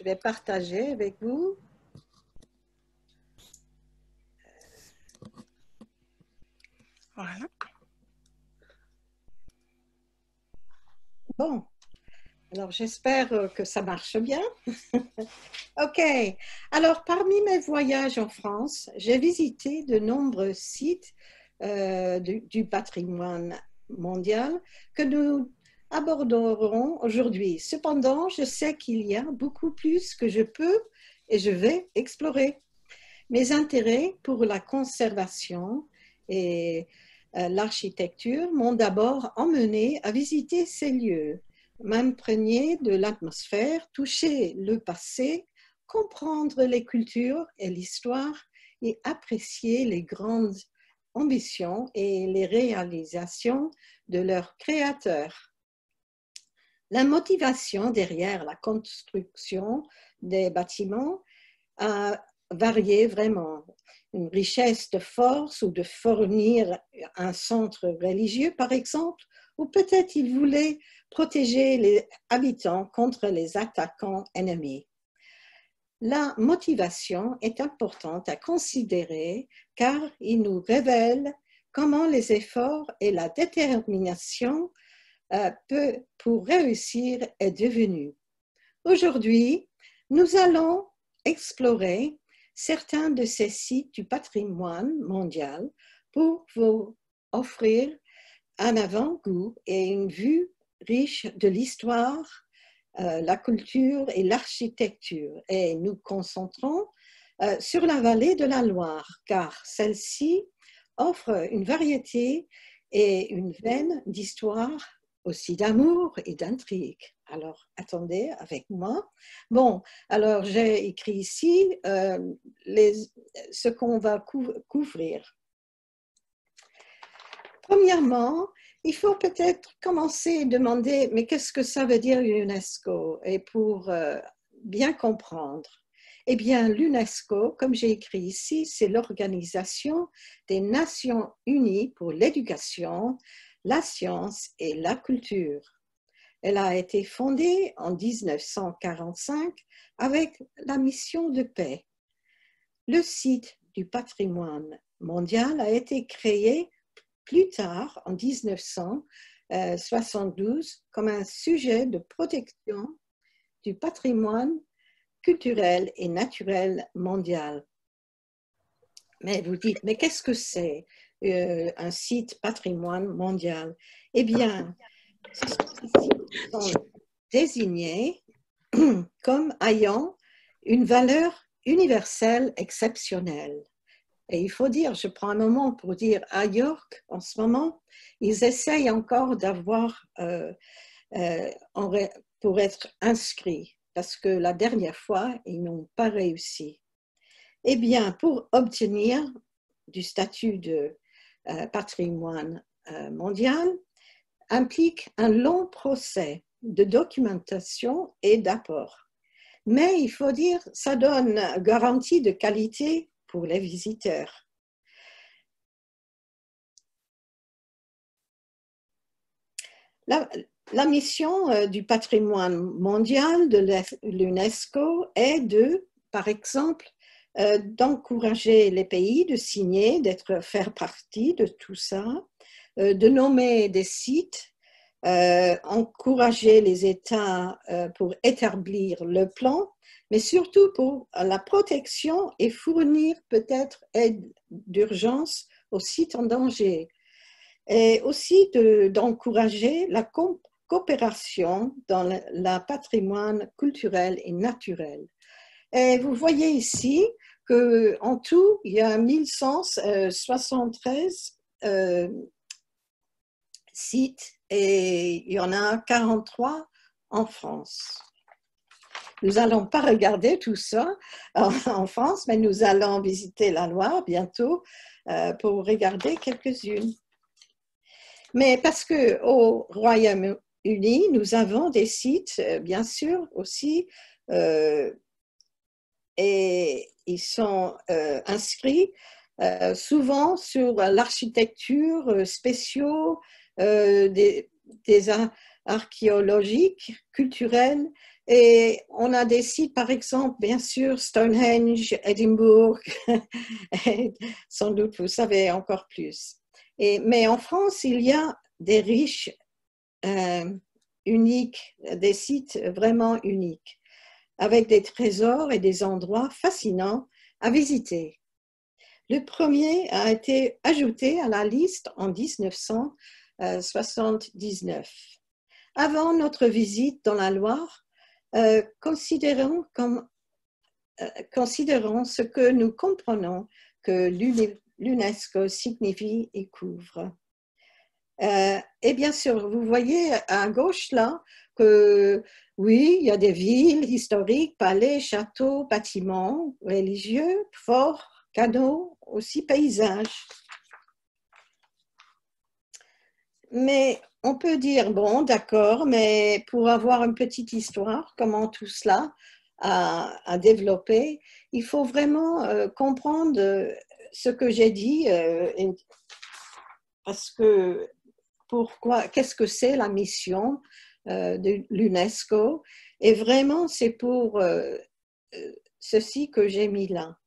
Je vais partager avec vous. Voilà. Bon, alors j'espère que ça marche bien. OK, alors parmi mes voyages en France, j'ai visité de nombreux sites du patrimoine mondial que nous aborderons aujourd'hui. Cependant, je sais qu'il y a beaucoup plus que je peux et je vais explorer. Mes intérêts pour la conservation et l'architecture m'ont d'abord emmené à visiter ces lieux, m'imprégner de l'atmosphère, toucher le passé, comprendre les cultures et l'histoire et apprécier les grandes ambitions et les réalisations de leurs créateurs. La motivation derrière la construction des bâtiments a varié vraiment. Une richesse de force ou de fournir un centre religieux, par exemple, ou peut-être ils voulaient protéger les habitants contre les attaquants ennemis. La motivation est importante à considérer car il nous révèle comment les efforts et la détermination pour réussir est devenue. Aujourd'hui, nous allons explorer certains de ces sites du patrimoine mondial pour vous offrir un avant-goût et une vue riche de l'histoire, la culture et l'architecture. Et nous concentrons sur la vallée de la Loire, car celle-ci offre une variété et une veine d'histoire, aussi d'amour et d'intrigue. Alors, attendez avec moi. Bon, alors j'ai écrit ici ce qu'on va couvrir. Premièrement, il faut peut-être commencer et demander, mais qu'est-ce que ça veut dire l'UNESCO? Et pour bien comprendre, eh bien, l'UNESCO, comme j'ai écrit ici, c'est l'Organisation des Nations Unies pour l'éducation, la science et la culture. Elle a été fondée en 1945 avec la mission de paix. Le site du patrimoine mondial a été créé plus tard, en 1972, comme un sujet de protection du patrimoine culturel et naturel mondial. Mais vous dites, mais qu'est-ce que c'est un site patrimoine mondial? Eh bien, ces sites sont désignés comme ayant une valeur universelle exceptionnelle. Et il faut dire, je prends un moment pour dire, à York, en ce moment, ils essayent encore d'avoir, pour être inscrits, parce que la dernière fois, ils n'ont pas réussi. Eh bien, pour obtenir du statut de patrimoine mondial, implique un long procès de documentation et d'apport. Mais il faut dire, ça donne garantie de qualité pour les visiteurs. La mission du patrimoine mondial de l'UNESCO est de, par exemple, d'encourager les pays de signer, faire partie de tout ça, de nommer des sites, encourager les États pour établir le plan, mais surtout pour la protection et fournir peut-être aide d'urgence aux sites en danger. Et aussi d'encourager la coopération dans le patrimoine culturel et naturel. Et vous voyez ici qu'en tout, il y a 1173 sites et il y en a 43 en France. Nous n'allons pas regarder tout ça en France, mais nous allons visiter la Loire bientôt pour regarder quelques-unes. Mais parce qu'au Royaume-Uni, nous avons des sites, bien sûr, aussi, et ils sont inscrits souvent sur l'architecture spéciaux des archéologiques, culturels Et on a des sites, par exemple, bien sûr, Stonehenge, Édimbourg, et sans doute vous savez encore plus. Mais en France, il y a des riches uniques, des sites vraiment uniques, avec des trésors et des endroits fascinants à visiter. Le premier a été ajouté à la liste en 1979. Avant notre visite dans la Loire, considérons ce que nous comprenons que l'UNESCO signifie et couvre. Et bien sûr, vous voyez à gauche là que oui, il y a des villes historiques, palais, châteaux, bâtiments religieux, forts, canaux, aussi paysages. Mais on peut dire, bon, d'accord, mais pour avoir une petite histoire, comment tout cela a développé, il faut vraiment comprendre ce que j'ai dit, parce que pourquoi, qu'est-ce que c'est la mission de l'UNESCO? Et vraiment, c'est pour ceci que j'ai mis là.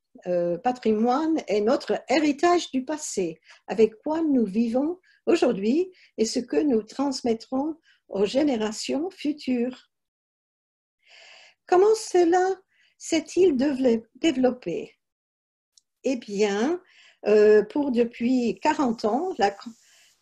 Patrimoine est notre héritage du passé, avec quoi nous vivons aujourd'hui et ce que nous transmettrons aux générations futures. Comment cela s'est-il développé? Eh bien, pour depuis 40 ans, la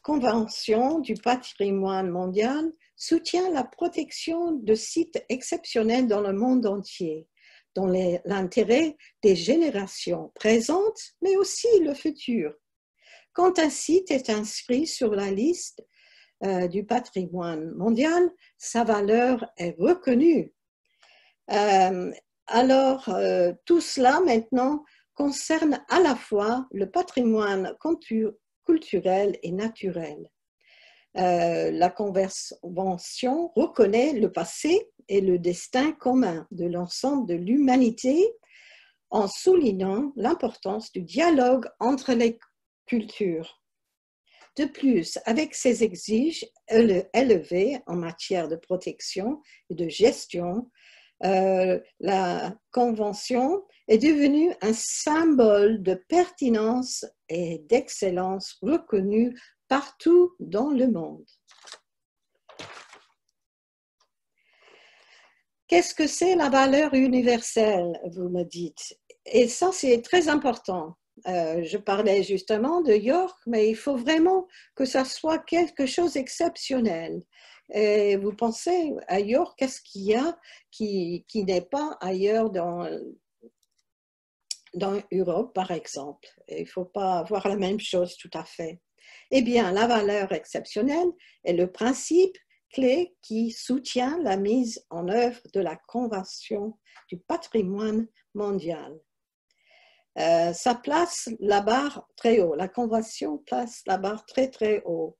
Convention du patrimoine mondial soutient la protection de sites exceptionnels dans le monde entier, dans l'intérêt des générations présentes, mais aussi le futur. Quand un site est inscrit sur la liste du patrimoine mondial, sa valeur est reconnue. Alors, tout cela maintenant concerne à la fois le patrimoine culturel et naturel. La Convention reconnaît le passé et le destin commun de l'ensemble de l'humanité en soulignant l'importance du dialogue entre les cultures. De plus, avec ses exigences élevées en matière de protection et de gestion, la Convention est devenue un symbole de pertinence et d'excellence reconnue partout dans le monde. Qu'est-ce que c'est la valeur universelle, vous me dites? Et ça, c'est très important. Je parlais justement de York, mais il faut vraiment que ça soit quelque chose d'exceptionnel. Et vous pensez à York, qu'est-ce qu'il y a qui n'est pas ailleurs dans Europe, par exemple? Il ne faut pas avoir la même chose tout à fait. Eh bien, la valeur exceptionnelle est le principe clé qui soutient la mise en œuvre de la Convention du patrimoine mondial. Ça place la barre très haut. La Convention place la barre très, très haut.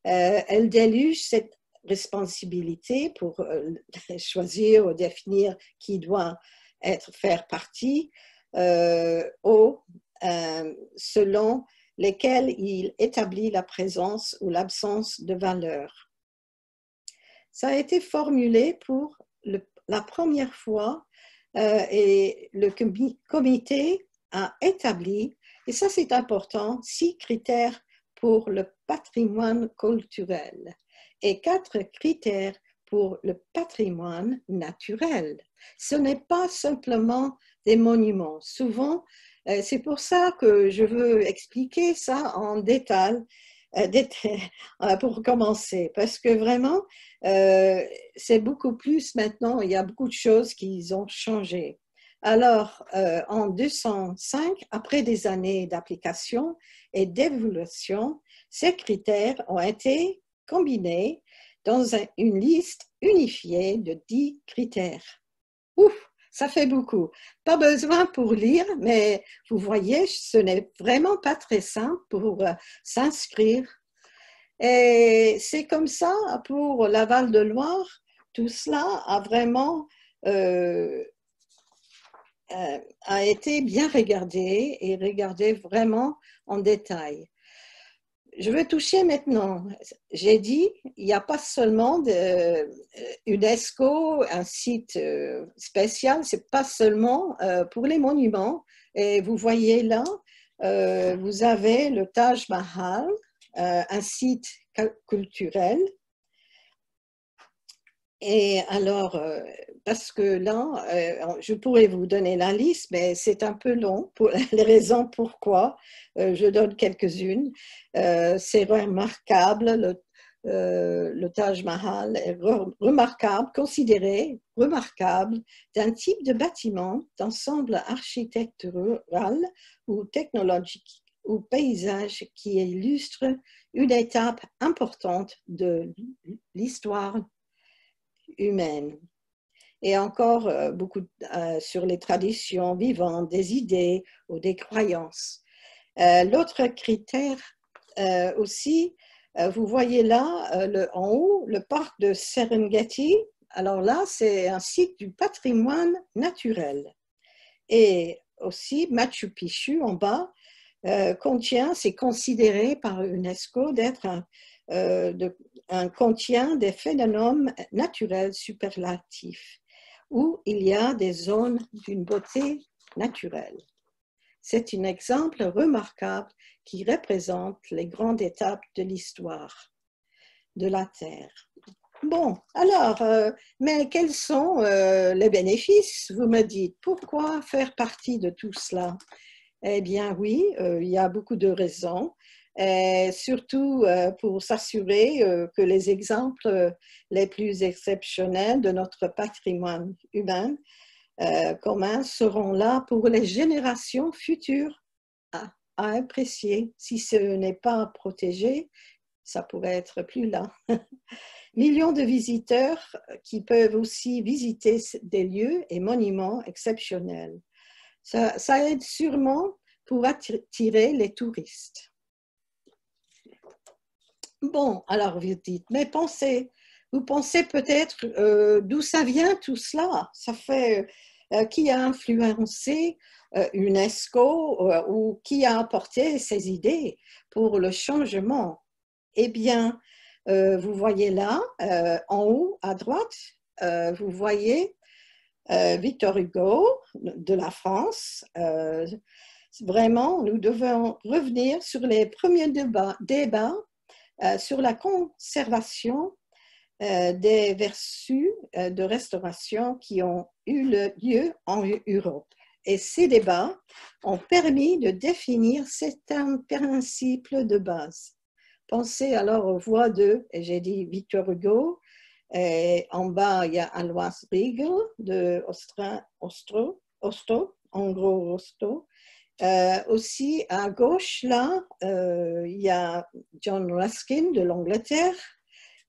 Elle déluge cette responsabilité pour choisir ou définir qui doit faire partie selon lesquels il établit la présence ou l'absence de valeur. Ça a été formulé pour la première fois et le comité a établi, et ça c'est important, 6 critères pour le patrimoine culturel et 4 critères pour le patrimoine naturel. Ce n'est pas simplement des monuments. Souvent, c'est pour ça que je veux expliquer ça en détail pour commencer, parce que vraiment, c'est beaucoup plus maintenant, il y a beaucoup de choses qui ont changé. Alors, en 205, après des années d'application et d'évolution, ces critères ont été combinés dans une liste unifiée de 10 critères. Ouf, ça fait beaucoup. Pas besoin pour lire, mais vous voyez, ce n'est vraiment pas très simple pour s'inscrire. Et c'est comme ça, pour la Val-de-Loire, tout cela a vraiment a été bien regardé et regardé vraiment en détail. je veux toucher maintenant. J'ai dit, il n'y a pas seulement UNESCO, un site spécial, c'est pas seulement pour les monuments. Et vous voyez là, vous avez le Taj Mahal, un site culturel. Et alors, parce que là, je pourrais vous donner la liste, mais c'est un peu long pour les raisons pourquoi. Je donne quelques-unes. C'est remarquable, le Taj Mahal est remarquable, considéré remarquable d'un type de bâtiment, d'ensemble architectural ou technologique ou paysage qui illustre une étape importante de l'histoire humaine. Et encore beaucoup sur les traditions vivantes, des idées ou des croyances. L'autre critère aussi, vous voyez là, en haut, le parc de Serengeti. Alors là, c'est un site du patrimoine naturel. Et aussi, Machu Picchu, en bas, c'est considéré par UNESCO d'être contient des phénomènes naturels superlatifs, où il y a des zones d'une beauté naturelle. C'est un exemple remarquable qui représente les grandes étapes de l'histoire de la Terre. Bon, alors, mais quels sont les bénéfices? Vous me dites, pourquoi faire partie de tout cela? Eh bien oui, il y a beaucoup de raisons. Et surtout pour s'assurer que les exemples les plus exceptionnels de notre patrimoine humain commun seront là pour les générations futures à apprécier. Si ce n'est pas protégé, ça pourrait être plus là. Millions de visiteurs qui peuvent aussi visiter des lieux et monuments exceptionnels. Ça aide sûrement pour attirer les touristes. Bon, alors vous dites, mais vous pensez peut-être d'où ça vient tout cela? Ça fait qui a influencé UNESCO ou qui a apporté ces idées pour le changement? Eh bien, vous voyez là, en haut à droite, vous voyez Victor Hugo de la France. Vraiment, nous devons revenir sur les premiers débats sur la conservation des vertus de restauration qui ont eu lieu en Europe. Et ces débats ont permis de définir certains principes de base. Pensez alors aux voix de, et j'ai dit Victor Hugo, et en bas il y a Alois Riegel de Ostroh, en gros Ostroh. Aussi à gauche là, il y a John Ruskin de l'Angleterre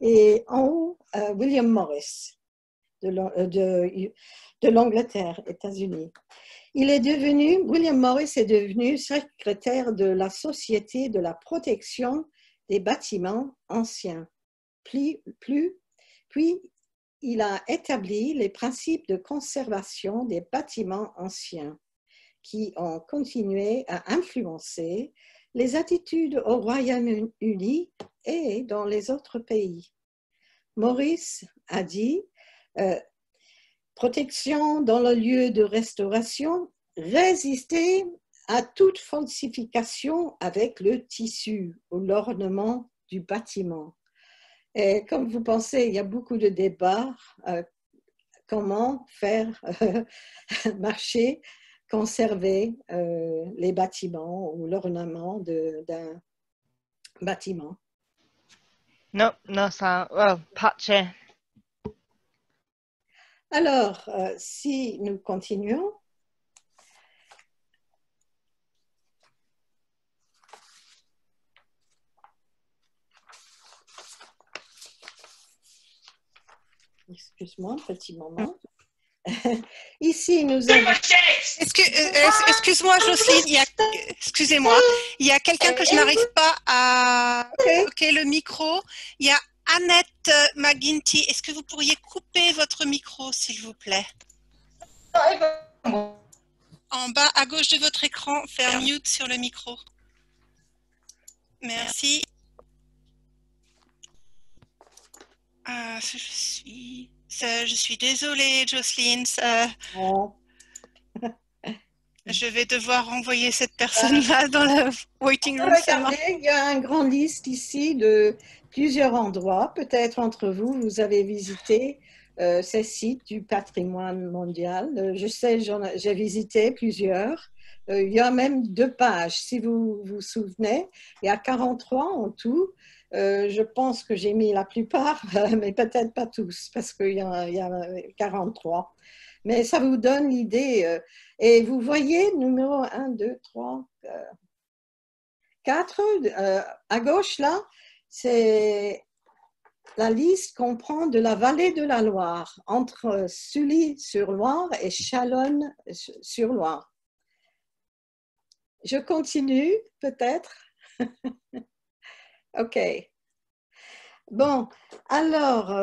et en haut William Morris de l'Angleterre, États-Unis. William Morris est devenu secrétaire de la Société de la protection des bâtiments anciens. Puis il a établi les principes de conservation des bâtiments anciens qui ont continué à influencer les attitudes au Royaume-Uni et dans les autres pays. Morris a dit protection dans le lieu de restauration, résister à toute falsification avec le tissu ou l'ornement du bâtiment. Et comme vous pensez, il y a beaucoup de débats comment faire marcher, conserver les bâtiments ou l'ornement d'un bâtiment. No, ça, patché. Alors, si nous continuons, excuse-moi, un petit moment. Ici, nous avons... Excuse-moi, Jocelyne, excusez-moi, il y a quelqu'un que je n'arrive pas à... Ok, le micro. Il y a Annette McGuinty. Est-ce que vous pourriez couper votre micro, s'il vous plaît? En bas, à gauche de votre écran, faire mute sur le micro. Merci. Je suis désolée, Jocelyne. Oh. Je vais devoir envoyer cette personne-là dans le waiting room seulement. Regardez, il y a une grande liste ici de plusieurs endroits. Peut-être entre vous, vous avez visité ces sites du patrimoine mondial. Je sais, j'ai visité plusieurs. Il y a même 2 pages, si vous vous souvenez. Il y a 43 en tout. Je pense que j'ai mis la plupart, mais peut-être pas tous, parce qu'il y a 43. Mais ça vous donne l'idée. Et vous voyez, numéro 1, 2, 3, 4, à gauche là, c'est la liste comprend de la vallée de la Loire, entre Sully-sur-Loire et Chalonnes-sur-Loire. Je continue, peut-être. OK. Bon, alors,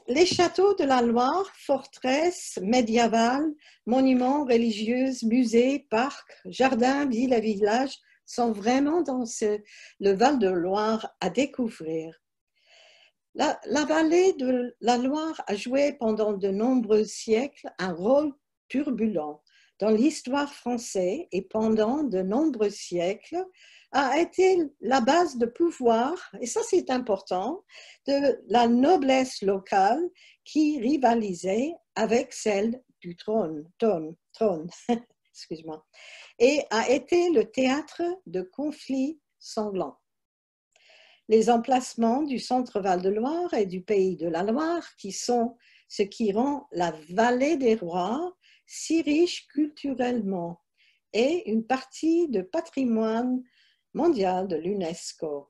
les châteaux de la Loire, forteresses médiévales, monuments religieux, musées, parcs, jardins, villes et villages sont vraiment dans le Val-de-Loire à découvrir. La vallée de la Loire a joué pendant de nombreux siècles un rôle turbulent dans l'histoire française et pendant de nombreux siècles a été la base de pouvoir, et ça c'est important, de la noblesse locale qui rivalisait avec celle du trône, excuse-moi, et a été le théâtre de conflits sanglants. Les emplacements du centre Val-de-Loire et du pays de la Loire, qui sont ce qui rend la vallée des rois si riche culturellement, et une partie de patrimoine mondial de l'UNESCO.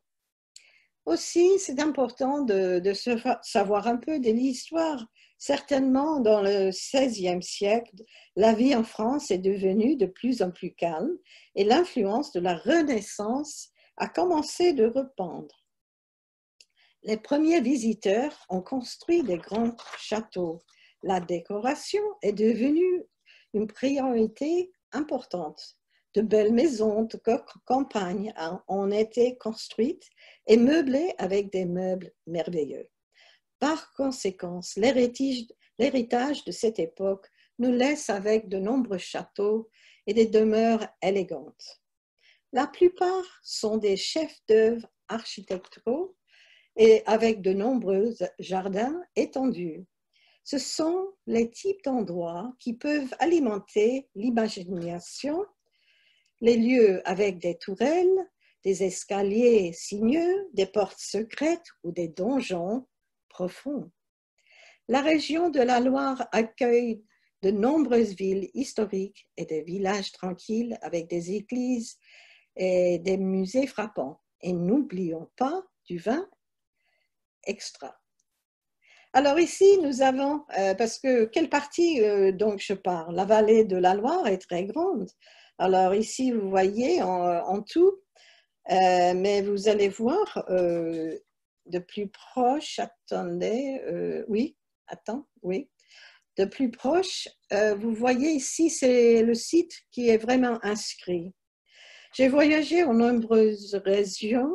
Aussi, c'est important de savoir un peu de l'histoire. Certainement, dans le XVIe siècle, la vie en France est devenue de plus en plus calme et l'influence de la Renaissance a commencé de rependre. Les premiers visiteurs ont construit des grands châteaux. La décoration est devenue une priorité importante. De belles maisons de campagne ont été construites et meublées avec des meubles merveilleux. Par conséquent, l'héritage de cette époque nous laisse avec de nombreux châteaux et des demeures élégantes. La plupart sont des chefs-d'œuvre architecturaux et avec de nombreux jardins étendus. Ce sont les types d'endroits qui peuvent alimenter l'imagination, les lieux avec des tourelles, des escaliers sinueux, des portes secrètes ou des donjons profonds. La région de la Loire accueille de nombreuses villes historiques et des villages tranquilles avec des églises et des musées frappants. Et n'oublions pas du vin extra. Alors ici, nous avons, parce que quelle partie donc je parle? La vallée de la Loire est très grande. Alors ici, vous voyez en tout, mais vous allez voir de plus proche, attendez, oui, de plus proche, vous voyez ici, c'est le site qui est vraiment inscrit. J'ai voyagé en nombreuses régions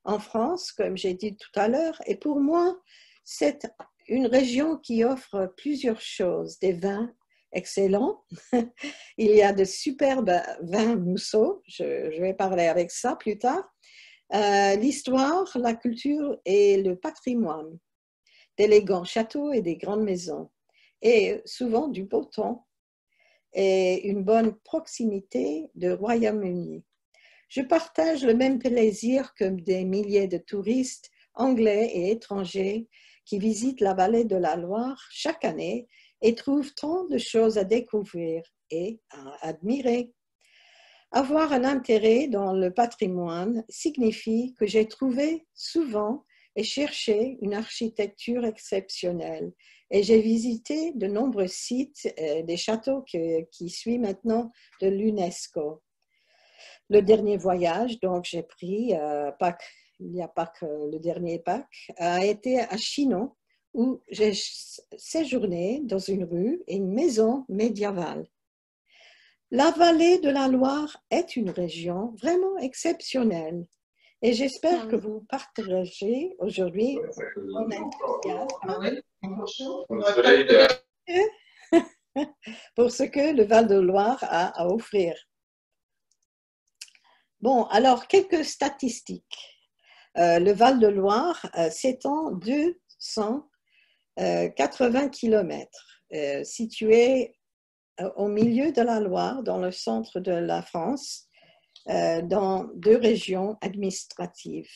en France, comme j'ai dit tout à l'heure, et pour moi, c'est une région qui offre plusieurs choses, des vins excellents. Il y a de superbes vins mousseaux, je vais parler avec ça plus tard. L'histoire, la culture et le patrimoine, d'élégants châteaux et des grandes maisons, et souvent du beau temps et une bonne proximité du Royaume-Uni. Je partage le même plaisir que des milliers de touristes anglais et étrangers qui visitent la vallée de la Loire chaque année et trouvent tant de choses à découvrir et à admirer. Avoir un intérêt dans le patrimoine signifie que j'ai trouvé souvent et cherché une architecture exceptionnelle. Et j'ai visité de nombreux sites, des châteaux qui suivent maintenant de l'UNESCO. Le dernier voyage, donc j'ai pris il n'y a pas que le dernier Pâques, a été à Chinon, où j'ai séjourné dans une rue et une maison médiévale. La vallée de la Loire est une région vraiment exceptionnelle et j'espère que vous partagez aujourd'hui mon enthousiasme pour ce que le Val-de-Loire a à offrir. Bon, alors quelques statistiques. Le Val-de-Loire s'étend 280 km, situé au milieu de la Loire, dans le centre de la France, dans 2 régions administratives.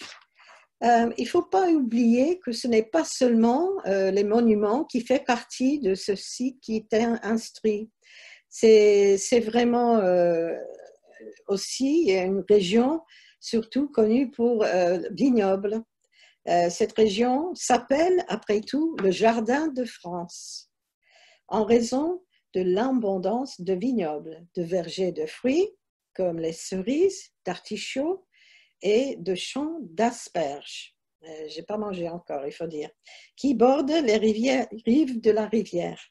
Il ne faut pas oublier que ce n'est pas seulement les monuments qui font partie de ce site qui est instruit. C'est vraiment aussi une région surtout connue pour vignobles. Cette région s'appelle, après tout, le Jardin de France, en raison de l'abondance de vignobles, de vergers de fruits, comme les cerises, d'artichauts, et de champs d'asperges, je n'ai pas mangé encore, il faut dire, qui bordent les rives de la rivière.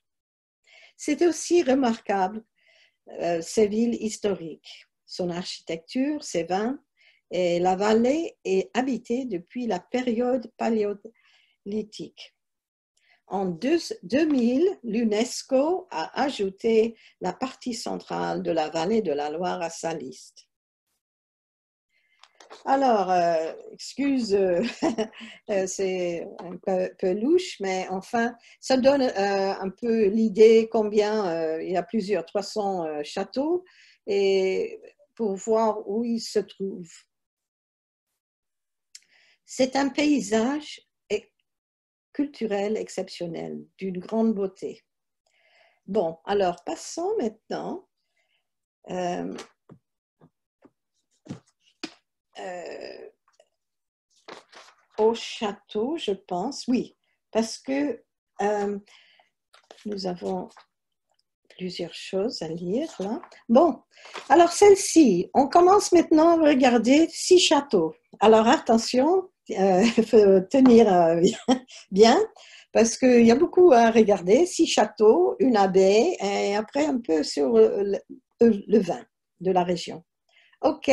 C'est aussi remarquable, ces villes historiques, son architecture, ses vins, et la vallée est habitée depuis la période paléolithique. En 2000, l'UNESCO a ajouté la partie centrale de la vallée de la Loire à sa liste. Alors, excuse, c'est un peu louche, mais enfin, ça donne un peu l'idée combien il y a plusieurs 300 châteaux et pour voir où ils se trouvent. C'est un paysage culturel exceptionnel, d'une grande beauté. Bon, alors passons maintenant au château, je pense, oui, parce que nous avons plusieurs choses à lire là. Bon, alors celle-ci, on commence maintenant à regarder 6 châteaux. Alors attention, il faut tenir bien, parce qu'il y a beaucoup à regarder. 6 châteaux, une abbaye, et après un peu sur le vin de la région. OK.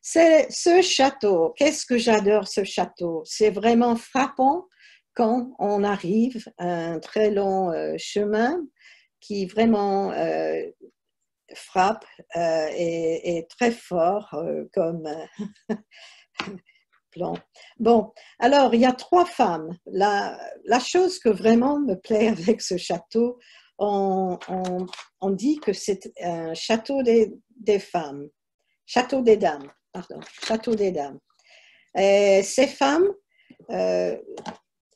C'est ce château. Qu'est-ce que j'adore ce château? C'est vraiment frappant quand on arrive à un très long chemin qui vraiment frappe et est très fort comme plan. Bon, alors il y a 3 femmes. La chose que vraiment me plaît avec ce château, on dit que c'est un château des femmes, château des dames. Pardon, château des dames. Et ces femmes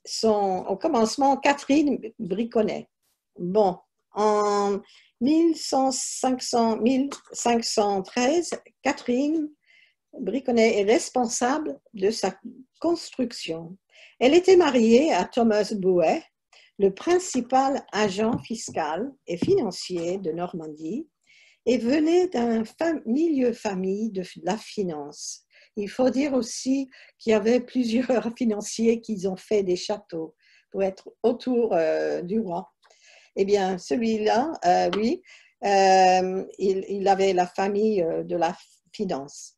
sont au commencement Catherine Briconnet. Bon, en 1513, Catherine Briconnet est responsable de sa construction. Elle était mariée à Thomas Bouet, le principal agent fiscal et financier de Normandie, et venait d'un milieu famille de la finance. Il faut dire aussi qu'il y avait plusieurs financiers qui ont fait des châteaux pour être autour du roi. Eh bien, celui-là, oui, il avait la famille de la finance.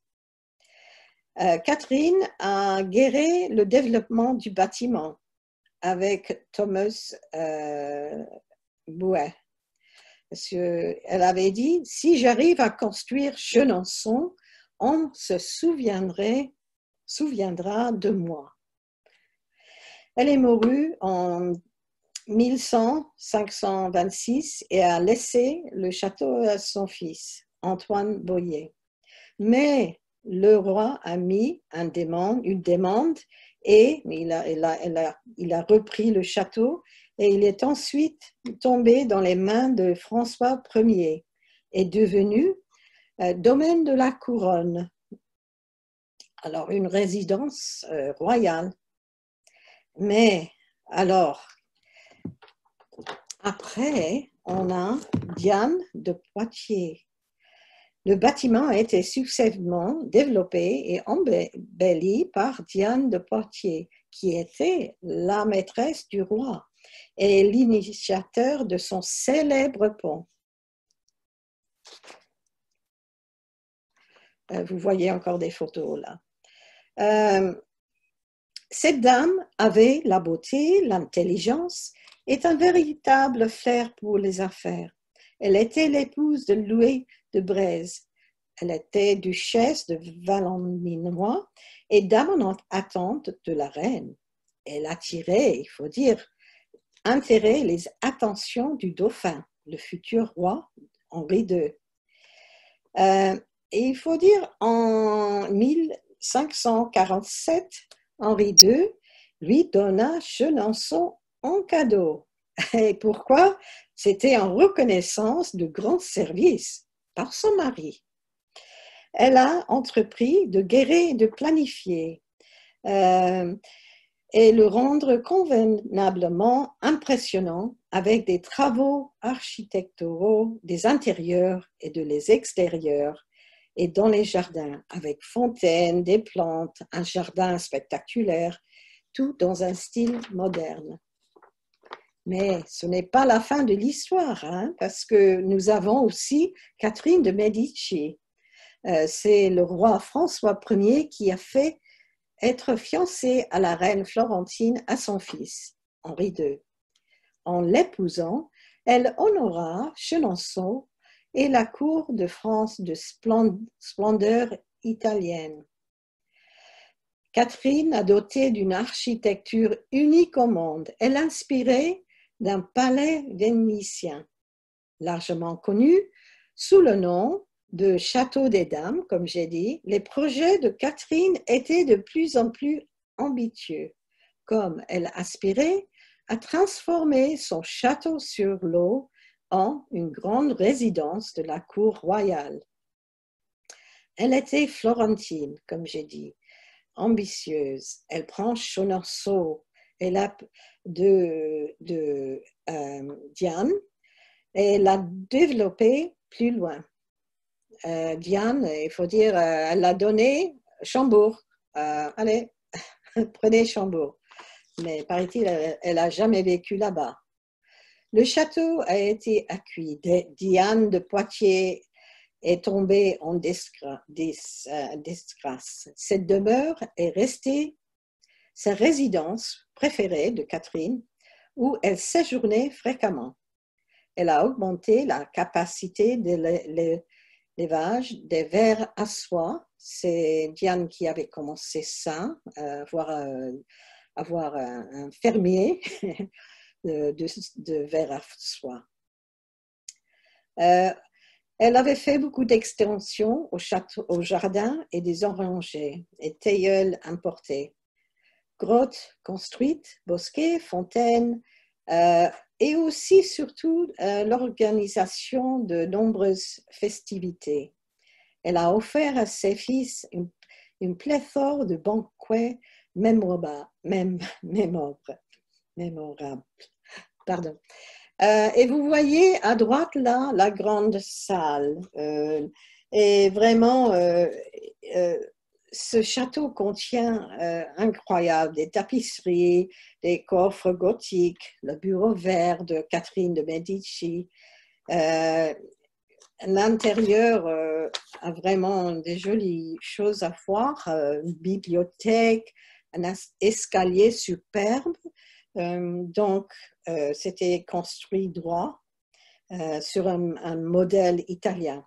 Catherine a guéré le développement du bâtiment avec Thomas Bouet. Parce qu'elle avait dit, si j'arrive à construire Chenonceau, on se souviendra de moi. Elle est mourue en 1526 et a laissé le château à son fils, Antoine Boyer. Mais le roi a mis une demande et il a repris le château et il est ensuite tombé dans les mains de François Ier et devenu domaine de la couronne. Alors, une résidence royale. Mais, alors, après, on a Diane de Poitiers. Le bâtiment a été successivement développé et embelli par Diane de Poitiers, qui était la maîtresse du roi et l'initiateur de son célèbre pont. Vous voyez encore des photos là. Cette dame avait la beauté, l'intelligence et un véritable flair pour les affaires. Elle était l'épouse de Louis de Braise. Elle était duchesse de Valentinois et dame en attente de la reine. Elle attirait, il faut dire, les attentions du dauphin, le futur roi Henri II. Et il faut dire, en 1547, Henri II lui donna Chenonceau en cadeau. Et pourquoi? C'était en reconnaissance de grands services par son mari. Elle a entrepris de guérir et de planifier et le rendre convenablement impressionnant avec des travaux architecturaux des intérieurs et des extérieurs et dans les jardins, avec fontaines, des plantes, un jardin spectaculaire, tout dans un style moderne. Mais ce n'est pas la fin de l'histoire, hein, parce que nous avons aussi Catherine de Médicis. C'est le roi François Ier qui a fait être fiancé à la reine Florentine à son fils, Henri II. En l'épousant, elle honora Chenonceau et la cour de France de splendeur italienne. Catherine a doté d'une architecture unique au monde. Elle inspirait d'un palais vénitien, largement connu sous le nom de Château des Dames, comme j'ai dit. Les projets de Catherine étaient de plus en plus ambitieux, comme elle aspirait à transformer son château sur l'eau en une grande résidence de la cour royale. Elle était florentine, comme j'ai dit, ambitieuse. Elle prend Chenonceau et la de Diane et l'a développée plus loin. Diane, il faut dire, elle l'a donné Chambord. Allez, prenez Chambord. Mais paraît-il, elle n'a jamais vécu là-bas. Le château a été acquis. Diane de Poitiers est tombée en disgrâce. Cette demeure est restée sa résidence préférée de Catherine, où elle séjournait fréquemment. Elle a augmenté la capacité de l'élevage des vers à soie. C'est Diane qui avait commencé ça, avoir un fermier de vers à soie. Elle avait fait beaucoup d'extensions au jardin et des orangers et tilleuls importés. Grottes construites, bosquets, fontaines, et aussi, surtout, l'organisation de nombreuses festivités. Elle a offert à ses fils une pléthore de banquets mémorables. Pardon. Et vous voyez à droite, là, la grande salle. Et vraiment, ce château contient incroyable des tapisseries, des coffres gothiques, le bureau vert de Catherine de Médicis. L'intérieur a vraiment des jolies choses à voir, une bibliothèque, un escalier superbe. Donc, c'était construit droit sur un modèle italien.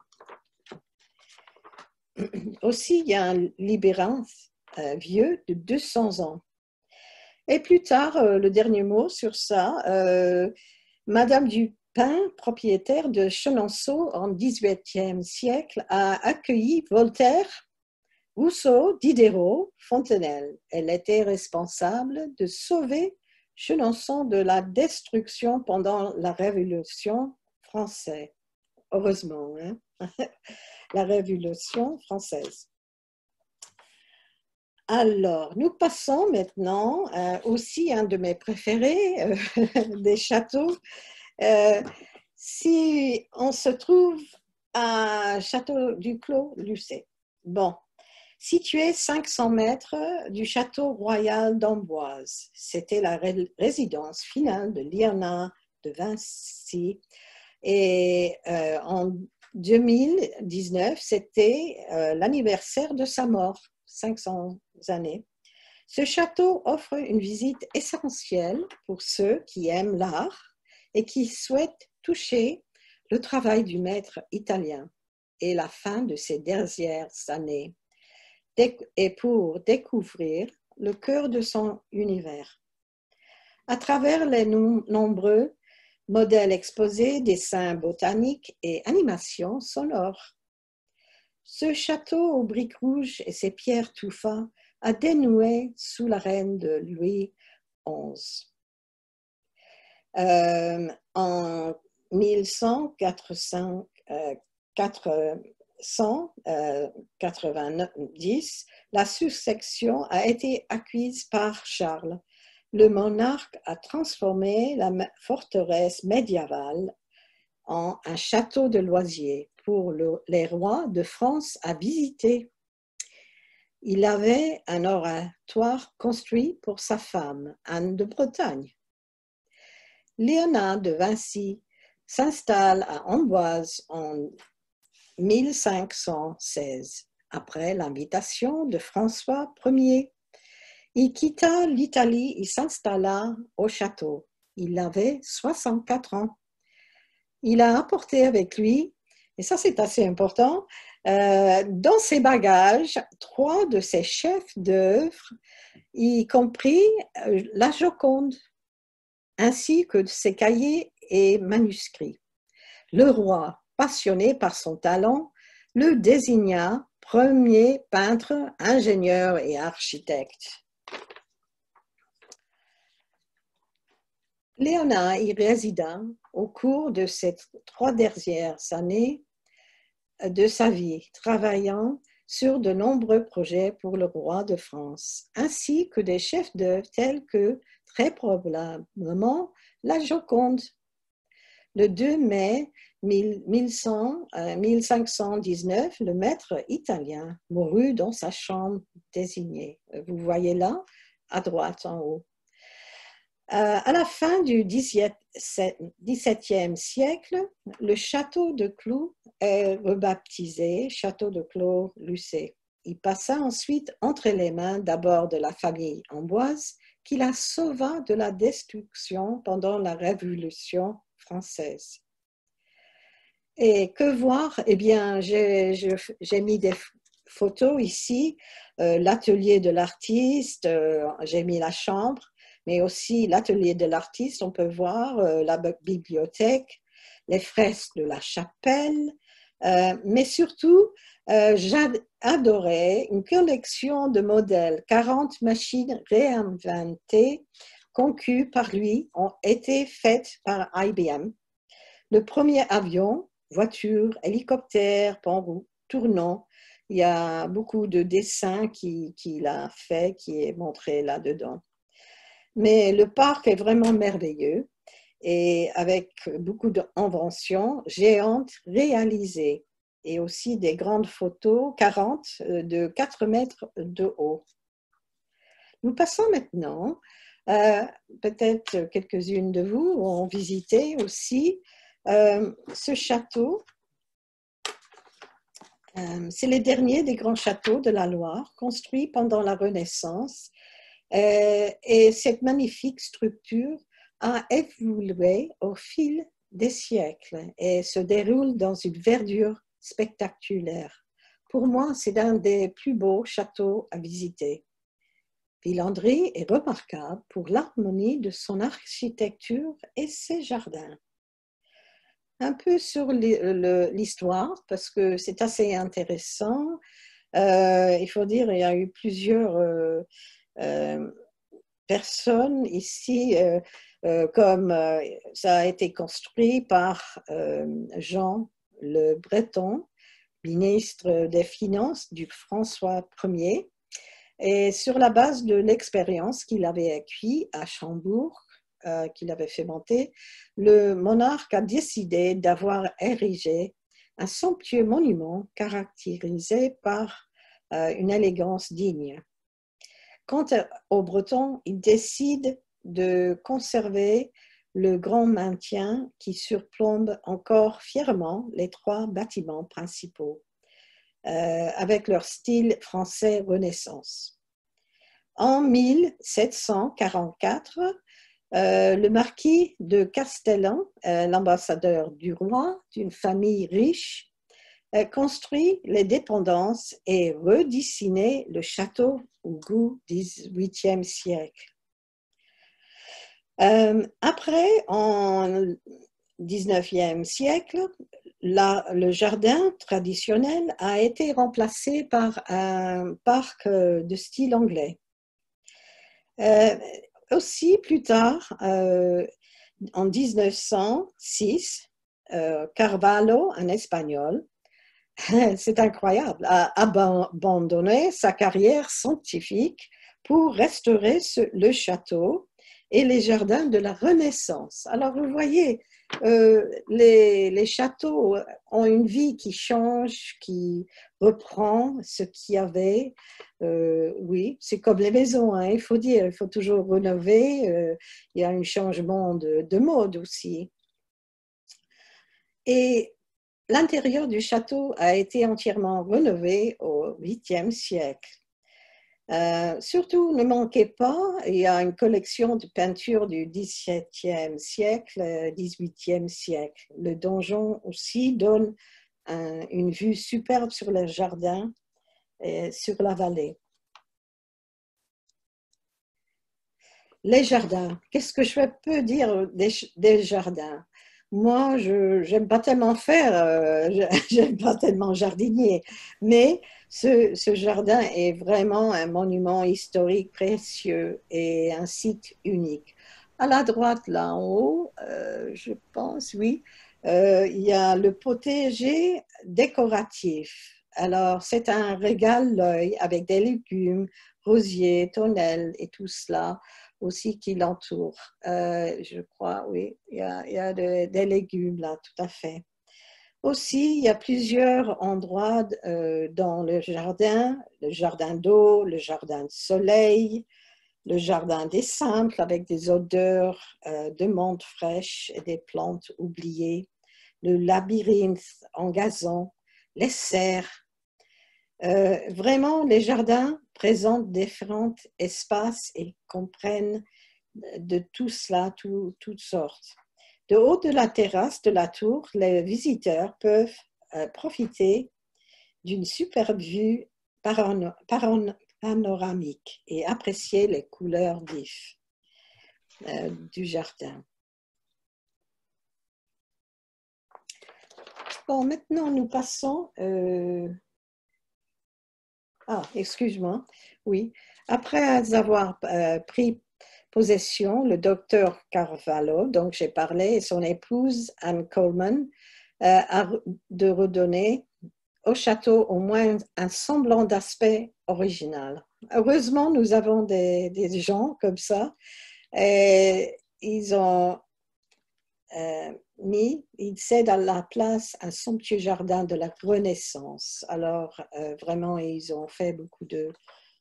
Aussi, il y a un libérant vieux de 200 ans. Et plus tard, le dernier mot sur ça, Madame Dupin, propriétaire de Chenonceau en XVIIIe siècle, a accueilli Voltaire, Rousseau, Diderot, Fontenelle. Elle était responsable de sauver Chenonceau de la destruction pendant la Révolution française. Heureusement, hein? La Révolution française. Alors, nous passons maintenant aussi un de mes préférés des châteaux. Si on se trouve à Château du Clos Lucé, bon, situé 500 mètres du château royal d'Amboise. C'était la résidence finale de Léonard de Vinci. Et en 2019, c'était l'anniversaire de sa mort. 500 années. Ce château offre une visite essentielle pour ceux qui aiment l'art et qui souhaitent toucher le travail du maître italien et la fin de ses dernières années, et pour découvrir le cœur de son univers. À travers les nombreux modèles exposés, dessins botaniques et animations sonores. Ce château aux briques rouges et ses pierres tuffas a dénoué sous la reine de Louis XI. En 1190, la succession a été acquise par Charles. Le monarque a transformé la forteresse médiévale en un château de loisirs pour les rois de France à visiter. Il avait un oratoire construit pour sa femme, Anne de Bretagne. Léonard de Vinci s'installe à Amboise en 1516, après l'invitation de François Ier. Il quitta l'Italie et s'installa au château. Il avait 64 ans. Il a apporté avec lui, et ça c'est assez important, dans ses bagages, 3 de ses chefs d'œuvre, y compris la Joconde, ainsi que ses cahiers et manuscrits. Le roi, passionné par son talent, le désigna premier peintre, ingénieur et architecte. Léonard y résida au cours de ces 3 dernières années de sa vie, travaillant sur de nombreux projets pour le roi de France, ainsi que des chefs d'œuvre tels que, très probablement, la Joconde. Le 2 mai 1519, le maître italien mourut dans sa chambre désignée. Vous voyez là, à droite en haut. À la fin du XVIIe siècle, le château de Cloux est rebaptisé Château de Clos-Lucé. Il passa ensuite entre les mains d'abord de la famille Amboise, qui la sauva de la destruction pendant la Révolution française. Et que voir? Eh bien, j'ai mis des photos ici, l'atelier de l'artiste, j'ai mis la chambre, mais aussi l'atelier de l'artiste, on peut voir la bibliothèque, les fresques de la chapelle, mais surtout, j'adorais une collection de modèles, 40 machines réinventées, conçues par lui, ont été faites par IBM. Le premier avion, voiture, hélicoptère, pont tournant, il y a beaucoup de dessins qu'il a fait, qui est montré là-dedans. Mais le parc est vraiment merveilleux et avec beaucoup d'inventions géantes réalisées et aussi des grandes photos, 40 de 4 mètres de haut. Nous passons maintenant, peut-être quelques-unes de vous ont visité aussi ce château. C'est le dernier des grands châteaux de la Loire, construit pendant la Renaissance. Et cette magnifique structure a évolué au fil des siècles et se déroule dans une verdure spectaculaire. Pour moi, c'est un des plus beaux châteaux à visiter. Villandry est remarquable pour l'harmonie de son architecture et ses jardins. Un peu sur l'histoire, parce que c'est assez intéressant. Il faut dire, il y a eu plusieurs personnes ici, comme ça a été construit par Jean le Breton, ministre des Finances du François Ier, et sur la base de l'expérience qu'il avait acquis à Chambourg, qu'il avait fait monter, le monarque a décidé d'avoir érigé un somptueux monument caractérisé par une élégance digne. Quant aux Bretons, ils décident de conserver le grand maintien qui surplombe encore fièrement les 3 bâtiments principaux. avec leur style français Renaissance. En 1744, le marquis de Castellan, l'ambassadeur du roi d'une famille riche, construit les dépendances et redessiné le château au goût du XVIIIe siècle. Après, en XIXe siècle, le jardin traditionnel a été remplacé par un parc de style anglais. Aussi, plus tard, en 1906, Carvalho, un Espagnol, c'est incroyable, a abandonné sa carrière scientifique pour restaurer le château et les jardins de la Renaissance. Alors, vous voyez, les châteaux ont une vie qui change, qui reprend ce qu'il y avait. Oui, c'est comme les maisons, hein, il faut dire, il faut toujours rénover. Il y a un changement de mode aussi. Et l'intérieur du château a été entièrement rénové au 8e siècle. Surtout, ne manquez pas, il y a une collection de peintures du XVIIe siècle, XVIIIe siècle. Le donjon aussi donne une vue superbe sur le jardin et sur la vallée. Les jardins, qu'est-ce que je peux dire des jardins? Moi, je n'aime pas tellement j'aime pas tellement jardinier, mais ce jardin est vraiment un monument historique précieux et un site unique. À la droite, là en haut, je pense, oui, il y a le potager décoratif. Alors, c'est un régal l'œil avec des légumes, rosiers, tonnelles et tout cela aussi qui l'entoure. Je crois, oui, il y a des légumes là, tout à fait. Aussi, il y a plusieurs endroits dans le jardin d'eau, le jardin de soleil, le jardin des simples avec des odeurs de menthe fraîche et des plantes oubliées, le labyrinthe en gazon, les serres. Vraiment, les jardins présentent différents espaces et comprennent de tout cela, toutes sortes. De haut de la terrasse de la tour, les visiteurs peuvent profiter d'une superbe vue panoramique et apprécier les couleurs vives du jardin. Bon, maintenant nous passons... excuse-moi. Oui. Après avoir pris possession, le docteur Carvalho, donc j'ai parlé, et son épouse Anne Coleman, de redonner au château au moins un semblant d'aspect original. Heureusement, nous avons des gens comme ça. Et ils ont ils cèdent à la place un somptueux jardin de la Renaissance. Alors, vraiment, ils ont fait beaucoup de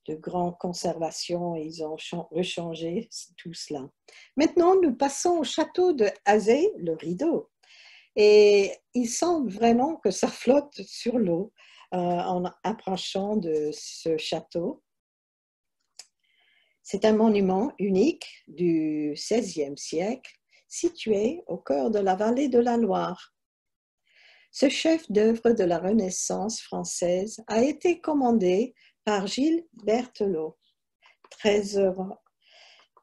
grandes conservations et ils ont rechangé tout cela. Maintenant, nous passons au château de Azay, le Rideau. Et il semble vraiment que ça flotte sur l'eau en approchant de ce château. C'est un monument unique du XVIe siècle situé au cœur de la vallée de la Loire. Ce chef d'œuvre de la Renaissance française a été commandé par Gilles Berthelot,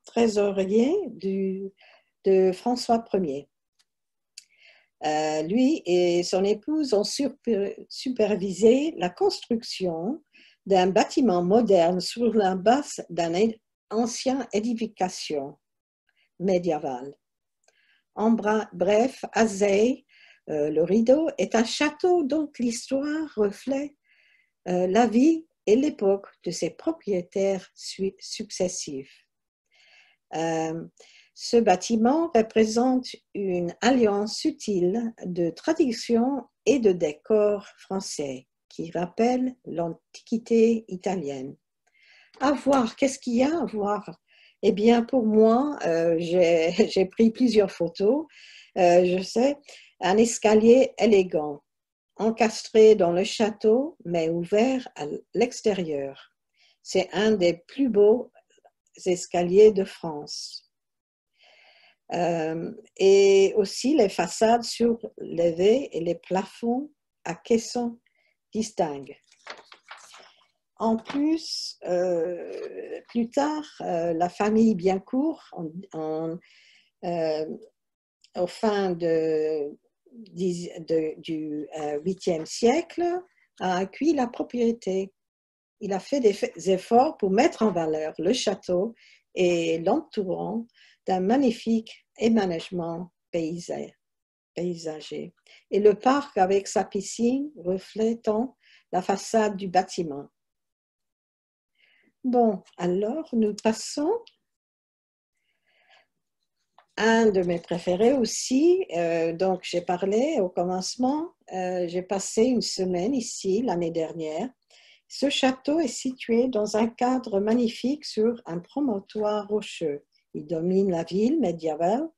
trésorier de François Ier. Lui et son épouse ont supervisé la construction d'un bâtiment moderne sur la base d'une ancienne édification médiévale. En bref, Azay, le Rideau, est un château dont l'histoire reflète la vie et l'époque de ses propriétaires successifs. Ce bâtiment représente une alliance subtile de tradition et de décor français qui rappelle l'Antiquité italienne. À voir, qu'est-ce qu'il y a à voir? Eh bien, pour moi, j'ai pris plusieurs photos. Je sais, un escalier élégant, encastré dans le château, mais ouvert à l'extérieur. C'est un des plus beaux escaliers de France. Et aussi les façades surélevées et les plafonds à caissons distinguent. En plus, plus tard, la famille Biencourt, au fin du 8e siècle, a acquis la propriété. Il a fait des efforts pour mettre en valeur le château et l'entourant d'un magnifique aménagement paysager. Et le parc avec sa piscine reflétant la façade du bâtiment. Bon, alors nous passons un de mes préférés aussi. Donc j'ai parlé au commencement, j'ai passé une semaine ici l'année dernière. Ce château est situé dans un cadre magnifique sur un promontoire rocheux. Il domine la ville médiévale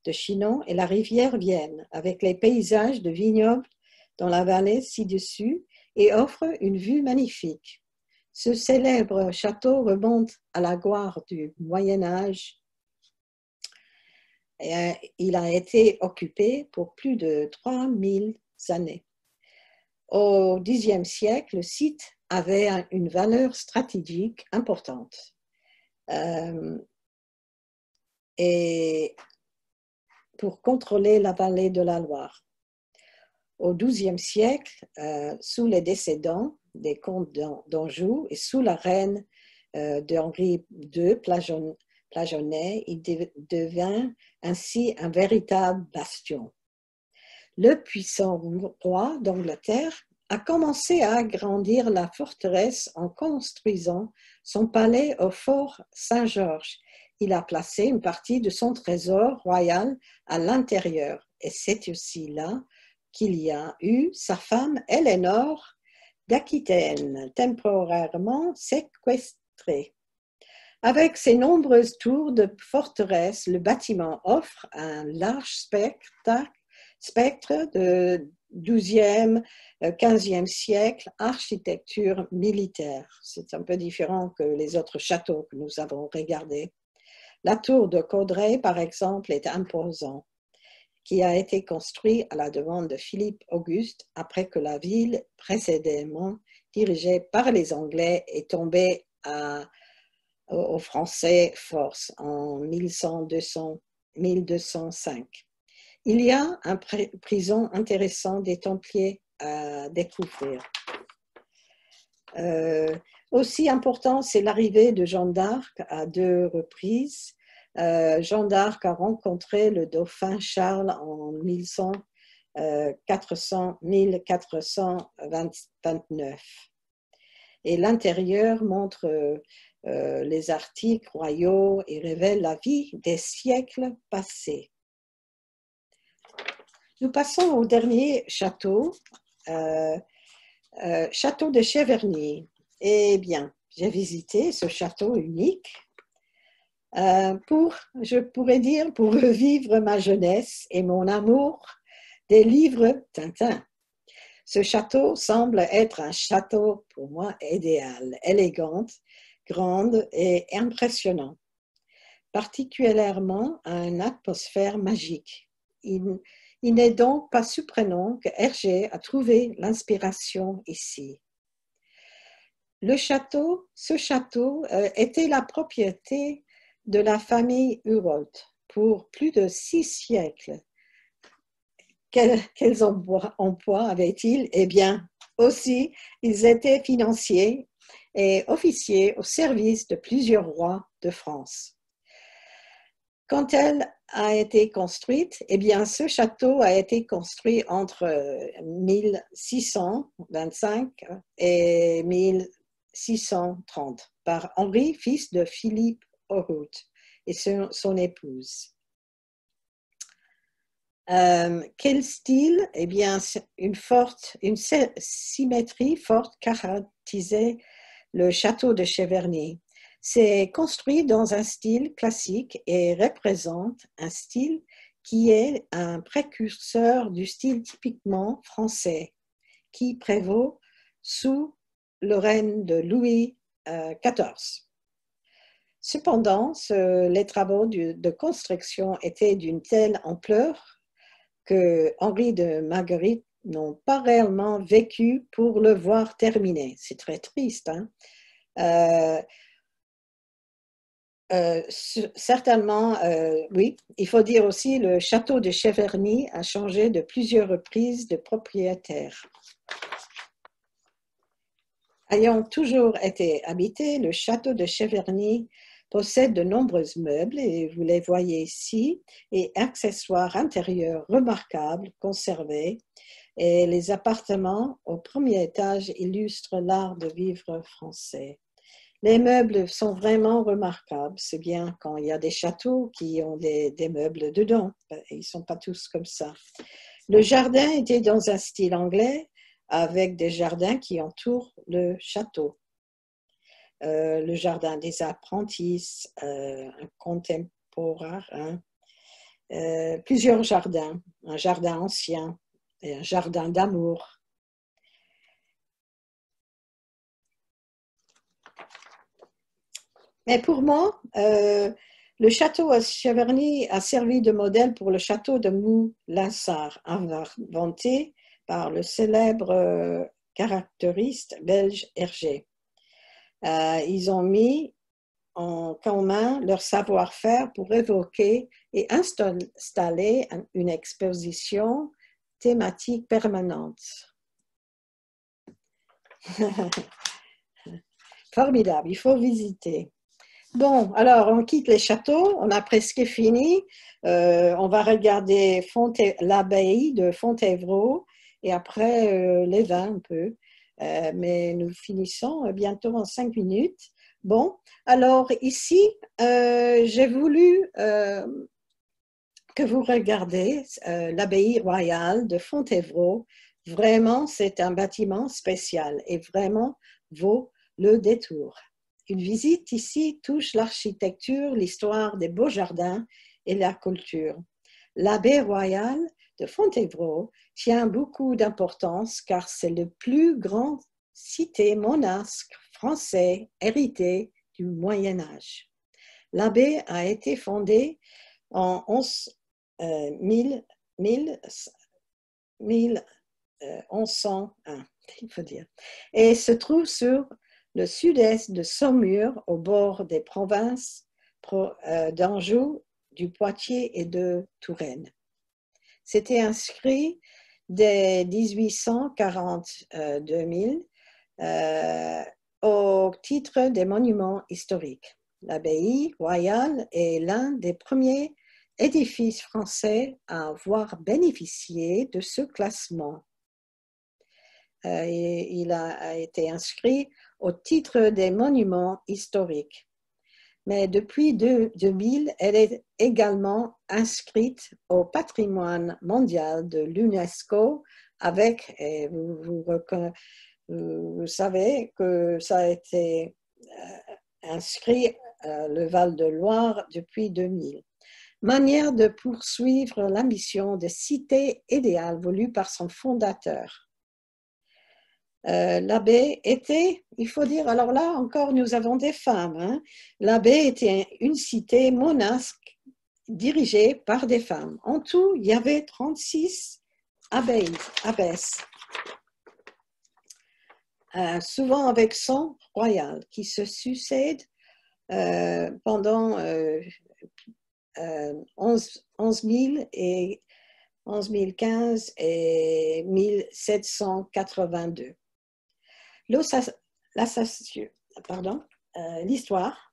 de Chinon et la rivière Vienne, avec les paysages de vignobles dans la vallée ci-dessus et offre une vue magnifique. Ce célèbre château remonte à la gloire du Moyen-Âge. Il a été occupé pour plus de 3000 années. Au Xe siècle, le site avait une valeur stratégique importante. Et pour contrôler la vallée de la Loire. Au XIIe siècle, sous les décédants des comtes d'Anjou et sous la reine d'Henri II Plageonnet, il devint ainsi un véritable bastion. Le puissant roi d'Angleterre a commencé à agrandir la forteresse en construisant son palais au fort Saint-Georges. Il a placé une partie de son trésor royal à l'intérieur. Et c'est aussi là qu'il y a eu sa femme Éléonore d'Aquitaine, temporairement séquestrée. Avec ses nombreuses tours de forteresse, le bâtiment offre un large spectre de 12e, 15e siècle, architecture militaire. C'est un peu différent que les autres châteaux que nous avons regardés. La tour de Caudray, par exemple, est imposante, qui a été construite à la demande de Philippe Auguste après que la ville précédemment dirigée par les Anglais est tombée aux Français force en 1205. Il y a un prison intéressant des Templiers à découvrir. Aussi important, c'est l'arrivée de Jeanne d'Arc à 2 reprises. Jeanne d'Arc a rencontré le dauphin Charles en 1429. Et l'intérieur montre les articles royaux et révèle la vie des siècles passés. Nous passons au dernier château, château de Cheverny. Eh bien, j'ai visité ce château unique je pourrais dire, pour revivre ma jeunesse et mon amour des livres Tintin. Ce château semble être un château, pour moi, idéal, élégant, grande et impressionnant, particulièrement à une atmosphère magique. Il n'est donc pas surprenant que Hergé a trouvé l'inspiration ici. Ce château était la propriété de la famille Hurold pour plus de 6 siècles. Quels emplois avaient-ils? Eh bien, aussi, ils étaient financiers et officiers au service de plusieurs rois de France. Quand elle a été construite, eh bien, ce château a été construit entre 1625 et 1630 par Henri, fils de Philippe Auroux, et son épouse. Quel style? Eh bien, une symétrie forte caractérisait le château de Cheverny. C'est construit dans un style classique et représente un style qui est un précurseur du style typiquement français. qui prévaut sous le règne de Louis XIV. Cependant, les travaux de construction étaient d'une telle ampleur que Henri de Marguerite n'ont pas réellement vécu pour le voir terminé. C'est très triste, hein? Certainement, oui. Il faut dire aussi le château de Cheverny a changé de plusieurs reprises de propriétaire. Ayant toujours été habité, le château de Cheverny possède de nombreux meubles, et vous les voyez ici, et accessoires intérieurs remarquables, conservés, et les appartements au premier étage illustrent l'art de vivre français. Les meubles sont vraiment remarquables. C'est bien quand il y a des châteaux qui ont des meubles dedans. Ils ne sont pas tous comme ça. Le jardin était dans un style anglais avec des jardins qui entourent le château. Le jardin des apprentis, un contemporain, plusieurs jardins, un jardin ancien et un jardin d'amour. Mais pour moi, le château à Cheverny a servi de modèle pour le château de Moulinsart, inventé par le célèbre caractériste belge Hergé. Ils ont mis en commun leur savoir-faire pour évoquer et installer une exposition thématique permanente. Formidable, il faut visiter. Bon, alors on quitte les châteaux, on a presque fini. On va regarder l'abbaye de Fontevraud et après les vins un peu. Mais nous finissons bientôt en 5 minutes. Bon, alors ici, j'ai voulu que vous regardiez l'abbaye royale de Fontevraud. Vraiment, c'est un bâtiment spécial et vraiment vaut le détour. Une visite ici touche l'architecture, l'histoire des beaux jardins et la culture. L'abbaye royale de Fontevraud tient beaucoup d'importance car c'est le plus grand cité monasque français hérité du Moyen Âge. L'abbaye a été fondée en 1101, il faut dire, et se trouve sur le sud-est de Saumur, au bord des provinces d'Anjou, du Poitiers et de Touraine. C'était inscrit dès 1842 au titre des monuments historiques. L'abbaye royale est l'un des premiers édifices français à avoir bénéficié de ce classement. Il a été inscrit au titre des monuments historiques. Mais depuis 2000, elle est également inscrite au patrimoine mondial de l'UNESCO avec, et vous savez que ça a été inscrit le Val-de-Loire depuis 2000. Manière de poursuivre l'ambition de cité idéale voulue par son fondateur. L'abbaye était, il faut dire, alors là encore nous avons des femmes, hein. L'abbaye était une cité monasque dirigée par des femmes. En tout, il y avait 36 abbesses, souvent avec son royal, qui se succèdent pendant 11 000 et 11 015 et 1782. L'histoire.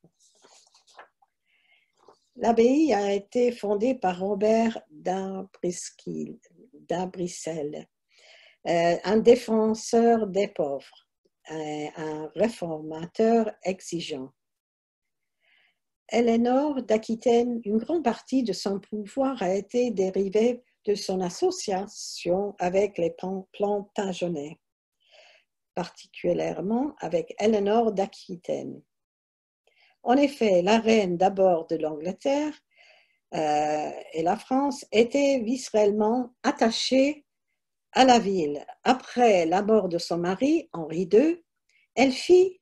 L'abbaye a été fondée par Robert d'Abricel, un défenseur des pauvres, un réformateur exigeant. Éléonore d'Aquitaine, une grande partie de son pouvoir a été dérivée de son association avec les Plantagenets, particulièrement avec Éléonore d'Aquitaine. En effet, la reine d'abord de l'Angleterre et la France étaient viscéralement attachées à la ville. Après la mort de son mari, Henri II, elle fit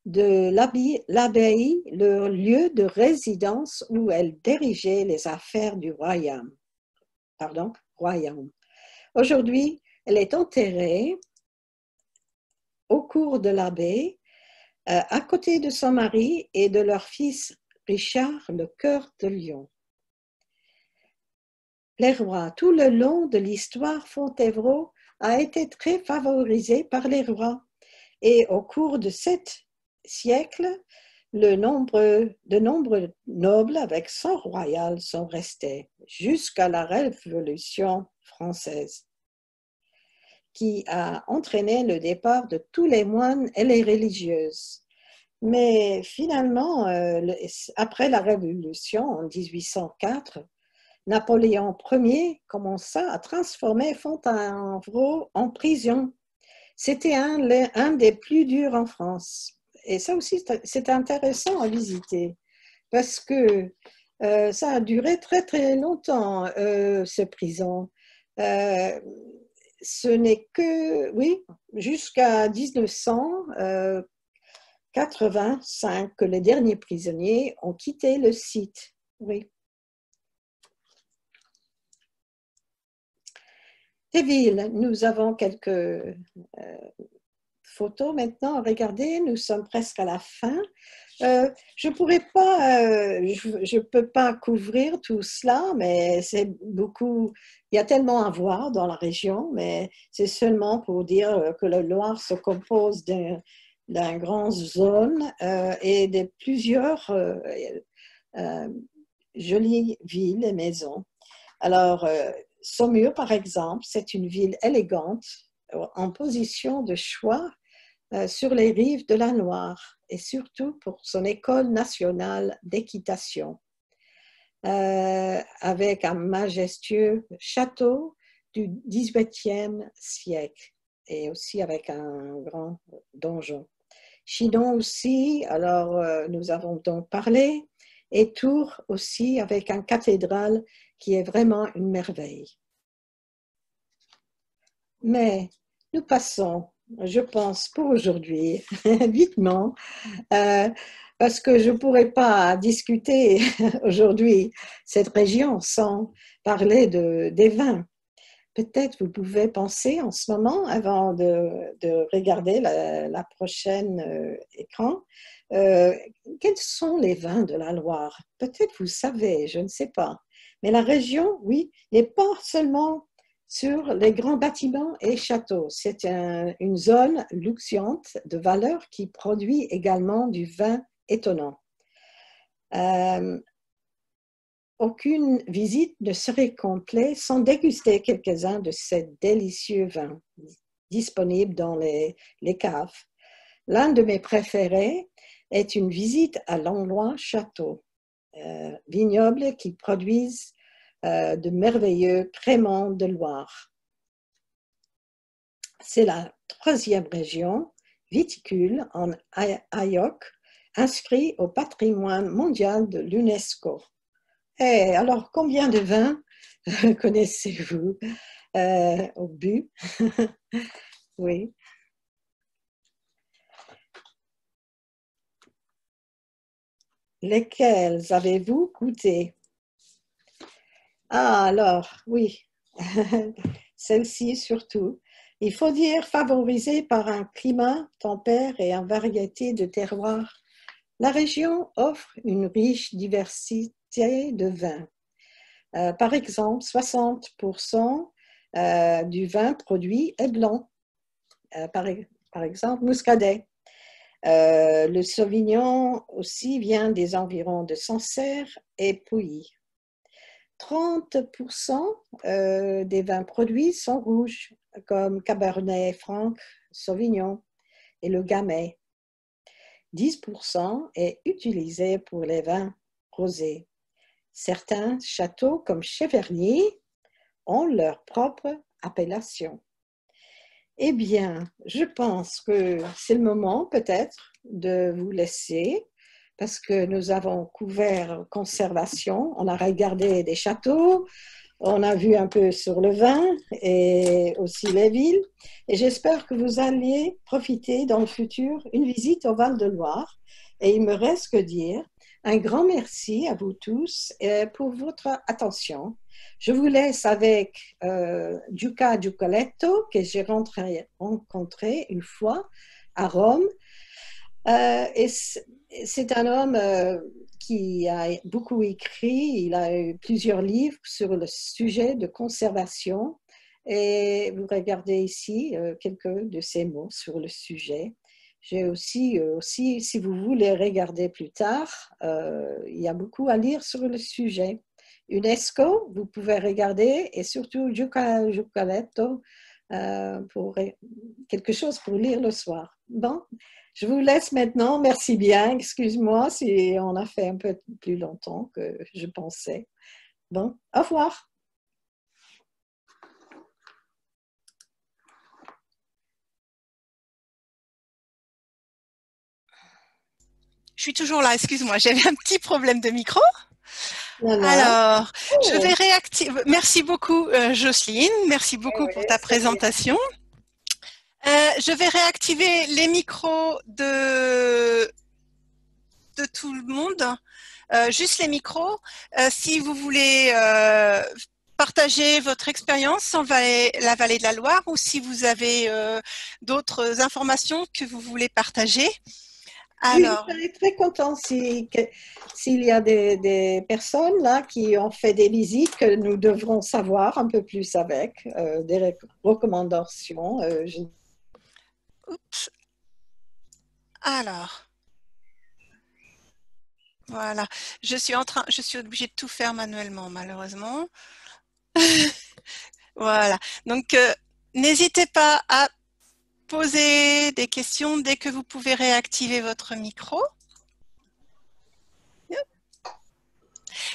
de l'abbaye le lieu de résidence où elle dirigeait les affaires du royaume. Royaume. Aujourd'hui, elle est enterrée au cours de l'abbaye, à côté de son mari et de leur fils Richard, le cœur de lion. Les rois, tout le long de l'histoire, Fontevraud a été très favorisé par les rois. Et au cours de 7 siècles, de nombreux nobles avec sang royal sont restés jusqu'à la Révolution française, qui a entraîné le départ de tous les moines et les religieuses. Mais finalement, après la Révolution en 1804, Napoléon Ier commença à transformer Fontevraud en prison. C'était un des plus durs en France. Et ça aussi, c'est intéressant à visiter parce que ça a duré très, très longtemps, cette prison. Ce n'est que, oui, jusqu'à 1985 que les derniers prisonniers ont quitté le site. Oui. Des villes, nous avons quelques photos maintenant. Regardez, nous sommes presque à la fin. Je ne peux pas couvrir tout cela, mais c'est beaucoup. Il y a tellement à voir dans la région, mais c'est seulement pour dire que le Loire se compose d'une grande zone et de plusieurs jolies villes et maisons. Alors, Saumur, par exemple, c'est une ville élégante en position de choix sur les rives de la Loire et surtout pour son école nationale d'équitation avec un majestueux château du XVIIIe siècle et aussi avec un grand donjon. Chinon aussi, alors nous avons donc parlé, et Tours aussi avec une cathédrale qui est vraiment une merveille. Mais nous passons, je pense, pour aujourd'hui, vitement, parce que je ne pourrais pas discuter aujourd'hui cette région sans parler des vins. Peut-être vous pouvez penser en ce moment, avant de regarder la prochaine écran, quels sont les vins de la Loire? Peut-être vous savez, je ne sais pas. Mais la région, oui, n'est pas seulement sur les grands bâtiments et châteaux. C'est une zone luxuriante de valeur qui produit également du vin étonnant. Aucune visite ne serait complète sans déguster quelques-uns de ces délicieux vins disponibles dans les caves. L'un de mes préférés est une visite à Langlois Château, vignoble qui produisent de merveilleux créments de Loire. C'est la 3e région viticole en Ayoc, inscrit au patrimoine mondial de l'UNESCO. Et alors, combien de vins connaissez-vous au but? Oui. Lesquels avez-vous goûté? Ah, alors, oui, celle-ci surtout. Il faut dire favorisée par un climat tempéré et une variété de terroirs. La région offre une riche diversité de vins. Par exemple, 60% du vin produit est blanc. Par exemple, muscadet. Le Sauvignon aussi vient des environs de Sancerre et Pouilly. 30% des vins produits sont rouges, comme Cabernet Franc, Sauvignon et le Gamay. 10% est utilisé pour les vins rosés. Certains châteaux, comme Cheverny, ont leur propre appellation. Eh bien, je pense que c'est le moment peut-être de vous laisser parce que nous avons couvert conservation, on a regardé des châteaux, On a vu un peu sur le vin et aussi les villes. Et j'espère que vous allez profiter dans le futur une visite au Val-de-Loire. Et il me reste que dire un grand merci à vous tous pour votre attention. Je vous laisse avec Duca Giucoletto, que j'ai rencontré une fois à Rome. Et c'est un homme qui a beaucoup écrit, il a eu plusieurs livres sur le sujet de conservation. Et vous regardez ici quelques de ses mots sur le sujet. J'ai aussi, si vous voulez regarder plus tard, il y a beaucoup à lire sur le sujet. UNESCO, vous pouvez regarder, et surtout Duca Giucoletto pour quelque chose pour lire le soir. Bon, je vous laisse maintenant. Merci bien. Excuse-moi si on a fait un peu plus longtemps que je pensais. Bon, au revoir. Je suis toujours là, excuse-moi, j'avais un petit problème de micro. Voilà. Alors, je vais réactiver. Merci beaucoup, Jocelyne. Merci beaucoup pour ta présentation. Je vais réactiver les micros de tout le monde, juste les micros. Si vous voulez partager votre expérience en la vallée de la Loire ou si vous avez d'autres informations que vous voulez partager. Alors, oui, je serais très contente s'il y a des personnes là qui ont fait des visites que nous devrons savoir un peu plus avec, des recommandations. Oups. Alors, voilà. Je suis obligée de tout faire manuellement, malheureusement. Voilà. Donc, n'hésitez pas à poser des questions dès que vous pouvez réactiver votre micro.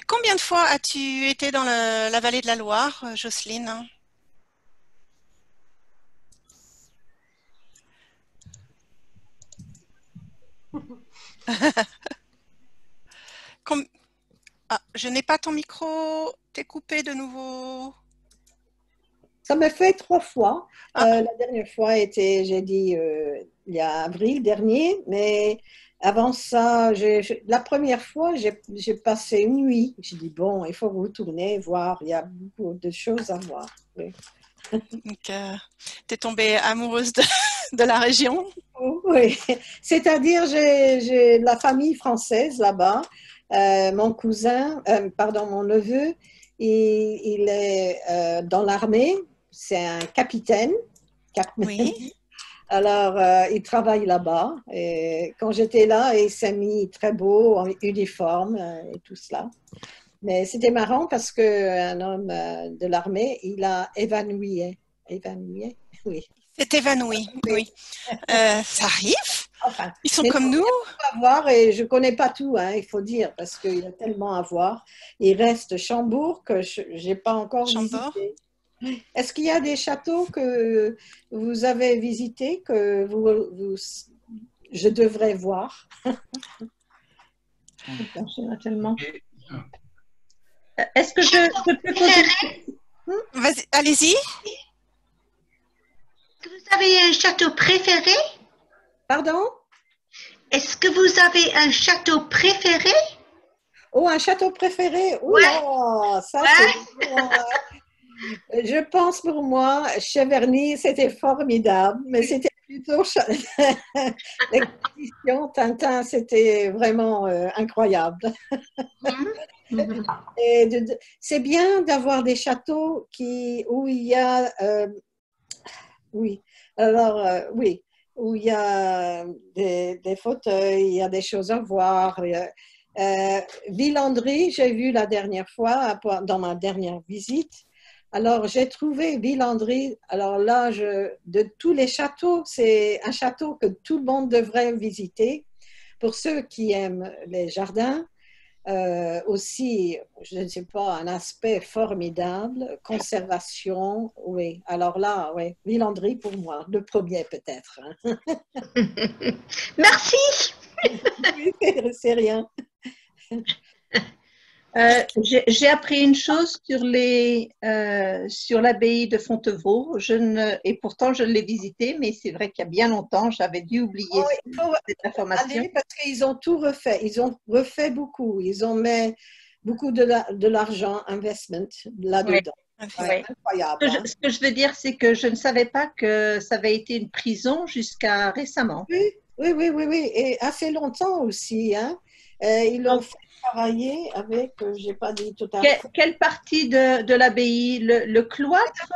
Combien de fois as-tu été dans la vallée de la Loire, Jocelyne? Ah, je n'ai pas ton micro. T'es coupé de nouveau. Ça me fait 3 fois. La dernière fois était, j'ai dit, il y a avril dernier, mais avant ça, la première fois, j'ai passé une nuit. J'ai dit, bon, il faut retourner voir, il y a beaucoup de choses à voir. Oui. Donc, tu es tombée amoureuse de la région? Oui, c'est-à-dire, j'ai de la famille française là-bas. Mon cousin, pardon, mon neveu, il est dans l'armée. C'est un capitaine. Oui. Alors, il travaille là-bas. Et quand j'étais là, il s'est mis très beau, en uniforme et tout cela. Mais c'était marrant parce qu'un homme de l'armée, il a évanoui. Évanoui, oui. C'est évanoui, oui. Ça arrive. Enfin, ils sont comme nous. À voir et je ne connais pas tout, hein, il faut dire, parce qu'il y a tellement à voir. Il reste Chambord que je n'ai pas encore visité. Est-ce qu'il y a des châteaux que vous avez visités que je devrais voir? Est-ce que je peux poser? Vas-y, allez-y. Est-ce que vous avez un château préféré? Pardon? Est-ce que vous avez un château préféré? Oh, un château préféré? Oula, ça c'est... Je pense pour moi, Cheverny, c'était formidable, mais c'était plutôt... L'exposition Tintin, c'était vraiment incroyable. C'est bien d'avoir des châteaux où il y a... oui, alors oui, où il y a des fauteuils, il y a des choses à voir. Villandry, j'ai vu la dernière fois, dans ma dernière visite. Alors, j'ai trouvé Villandry. Alors là, de tous les châteaux, c'est un château que tout le monde devrait visiter. Pour ceux qui aiment les jardins, aussi, je ne sais pas, un aspect formidable, conservation, oui. Alors là, oui, Villandry pour moi, le premier peut-être. Hein. Merci. C'est rien. J'ai appris une chose sur l'abbaye de Fontevraud. Et pourtant, je l'ai visitée, mais c'est vrai qu'il y a bien longtemps, j'avais dû oublier Il faut cette information. aller parce qu'ils ont tout refait. Ils ont refait beaucoup. Ils ont mis beaucoup de l'argent, investment, là-dedans. Ouais. Incroyable. Ce que je veux dire, c'est que je ne savais pas que ça avait été une prison jusqu'à récemment. Oui. Et assez longtemps aussi. Hein. Ils l'ont fait travailler avec, je n'ai pas dit tout à l'heure. Quelle partie de l'abbaye? Le cloître?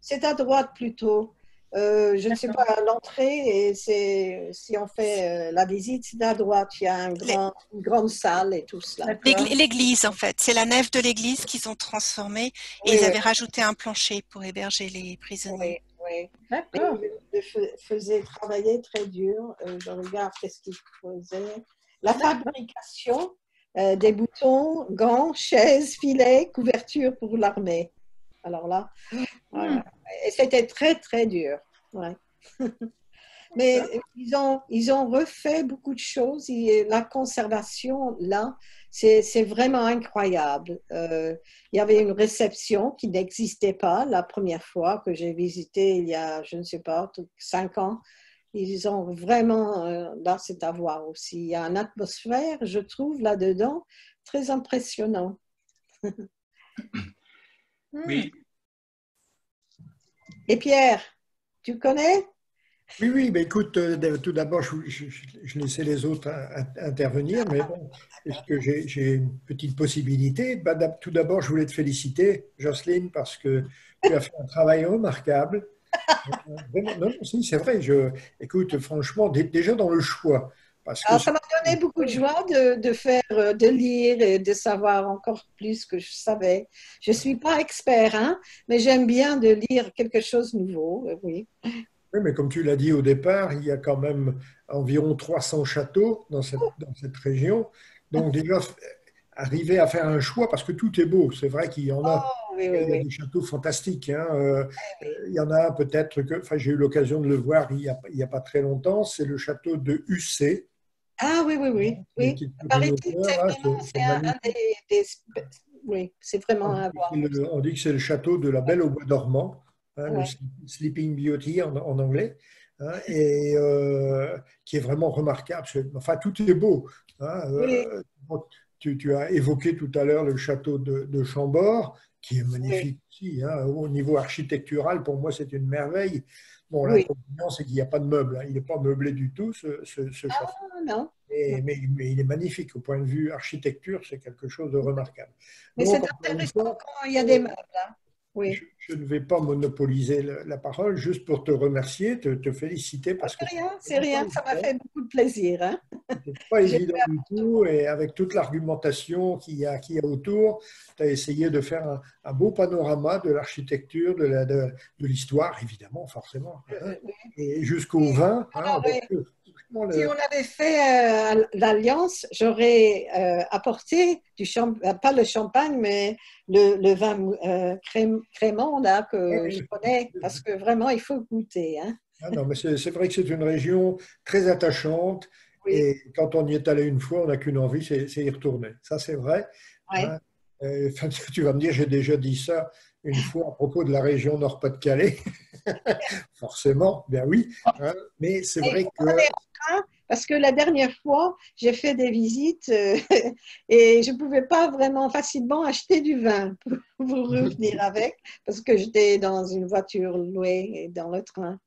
C'est à droite plutôt. Je ne sais pas, à l'entrée, et si on fait la visite, c'est à droite. Il y a une grande salle et tout cela. L'église, en fait. C'est la nef de l'église qu'ils ont transformée et ils avaient rajouté un plancher pour héberger les prisonniers. Oui. D'accord. Ils faisaient travailler très dur. Je regarde qu'est-ce qu'ils faisaient. La fabrication des boutons, gants, chaises, filets, couvertures pour l'armée. Alors là, et c'était très, très dur. Ouais. Mais ils ont refait beaucoup de choses. La conservation, là, c'est vraiment incroyable. Il y avait une réception qui n'existait pas la première fois que j'ai visité il y a, je ne sais pas, 5 ans. Ils ont vraiment, là, c'est à voir aussi. Il y a une atmosphère, je trouve, là-dedans, très impressionnant. Oui. Et Pierre, tu connais? Oui, mais écoute, tout d'abord, je laissais les autres intervenir, mais bon, puisque j'ai une petite possibilité, tout d'abord, je voulais te féliciter, Jocelyne, parce que tu as fait un travail remarquable. Non, si, c'est vrai. Écoute, franchement, déjà dans le choix. Parce que ça m'a donné beaucoup de joie de lire et de savoir encore plus que je savais. Je ne suis pas expert, hein, mais j'aime bien de lire quelque chose de nouveau, oui. Oui, mais comme tu l'as dit au départ, il y a quand même environ 300 châteaux dans cette région. Donc déjà, arriver à faire un choix, parce que tout est beau. C'est vrai qu'il y en a. Oui. Il y a des châteaux fantastiques. Hein. Il y en a peut-être que, enfin, j'ai eu l'occasion de le voir il y a pas très longtemps. C'est le château de Ussé. Ah oui. Oui, c'est vraiment à voir. On dit que c'est le château de la Belle au bois dormant, hein, le Sleeping Beauty en anglais, hein, et qui est vraiment remarquable. Enfin, tout est beau. Hein. Tu as évoqué tout à l'heure le château de Chambord, qui est magnifique aussi. Hein. Au niveau architectural, pour moi, c'est une merveille. Bon, l'inconvénient, c'est qu'il n'y a pas de meubles. Hein. Il n'est pas meublé du tout, ce château. Non. Mais il est magnifique. Au point de vue architecture, c'est quelque chose de remarquable. Mais donc, c'est intéressant quand il y a des meubles. Hein. Oui. Je ne vais pas monopoliser la parole, juste pour te remercier, te féliciter. Parce que c'est rien, ça m'a fait beaucoup de plaisir. Hein. C'est pas évident du tout, et avec toute l'argumentation qu'il y a autour, tu as essayé de faire un beau panorama de l'architecture, de l'histoire, évidemment, forcément, hein, et jusqu'au vin. Hein, si on avait fait l'alliance, j'aurais apporté pas le champagne, mais le vin crémant là, que je connais, parce que vraiment, il faut goûter. Hein. Ah non, mais c'est vrai que c'est une région très attachante. Et quand on y est allé une fois, on n'a qu'une envie, c'est y retourner. Ça, c'est vrai. Oui. Hein. Tu vas me dire, j'ai déjà dit ça une fois à propos de la région Nord-Pas-de-Calais. Forcément, bien oui. Hein. Mais c'est vrai que… Parce que la dernière fois, j'ai fait des visites et je ne pouvais pas vraiment facilement acheter du vin pour revenir avec, parce que j'étais dans une voiture louée et dans le train.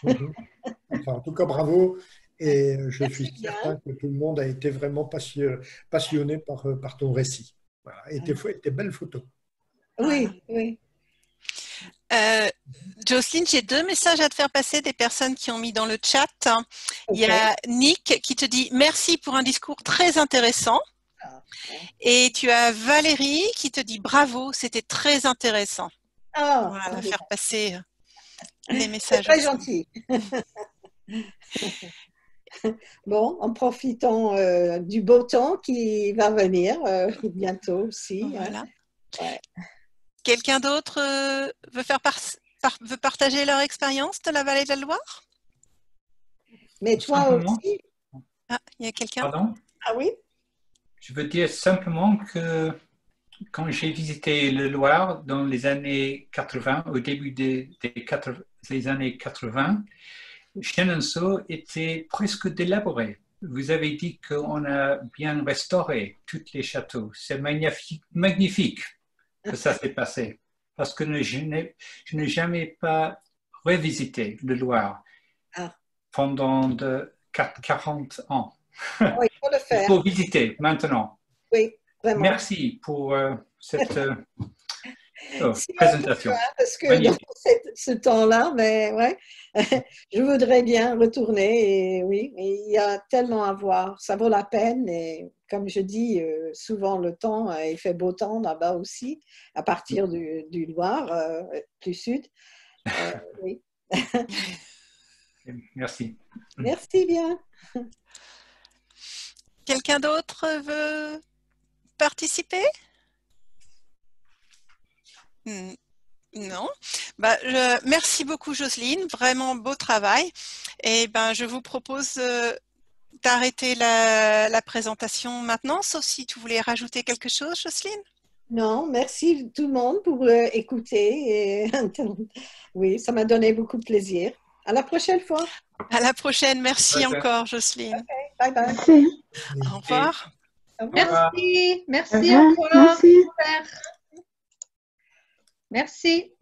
Enfin, en tout cas, bravo. Et je suis certain que tout le monde a été vraiment passionné par ton récit. Voilà. Et tes belles photos. Oui. Jocelyne, j'ai 2 messages à te faire passer des personnes qui ont mis dans le chat. Il y a Nick qui te dit merci pour un discours très intéressant. Et tu as Valérie qui te dit bravo, c'était très intéressant. Voilà, faire passer les messages. C'est très gentil. Bon, en profitant du beau temps qui va venir bientôt aussi. Voilà. Hein. Quelqu'un d'autre veut partager leur expérience de la vallée de la Loire? Mais toi aussi. Ah, il y a quelqu'un? Pardon? Ah oui? Je veux dire simplement que quand j'ai visité le Loire dans les années 80, au début des années 80, Chenonceau était presque délabré. Vous avez dit qu'on a bien restauré tous les châteaux. C'est magnifique que ça s'est passé. Parce que je n'ai jamais pas revisité le Loire pendant 40 ans. Oui, il faut le faire. Il faut visiter maintenant. Oui, vraiment. Merci pour cette Si présentation. parce que Magnifique. dans ce temps-là, mais ouais, je voudrais bien retourner. Et oui, il y a tellement à voir. Ça vaut la peine. Et comme je dis souvent, le temps, il fait beau temps là-bas aussi, à partir du Loire, plus sud. Oui. Merci. Merci bien. Quelqu'un d'autre veut participer? Non. Merci beaucoup, Jocelyne. Vraiment beau travail. Et je vous propose d'arrêter la présentation maintenant, sauf si tu voulais rajouter quelque chose, Jocelyne. Non, merci tout le monde pour écouter. Et oui, ça m'a donné beaucoup de plaisir. À la prochaine fois. À la prochaine. Merci Bye bye. encore, Jocelyne. Okay, bye bye. Merci. Au revoir. Au revoir. Merci, merci Au revoir. encore. Merci. Super. Merci.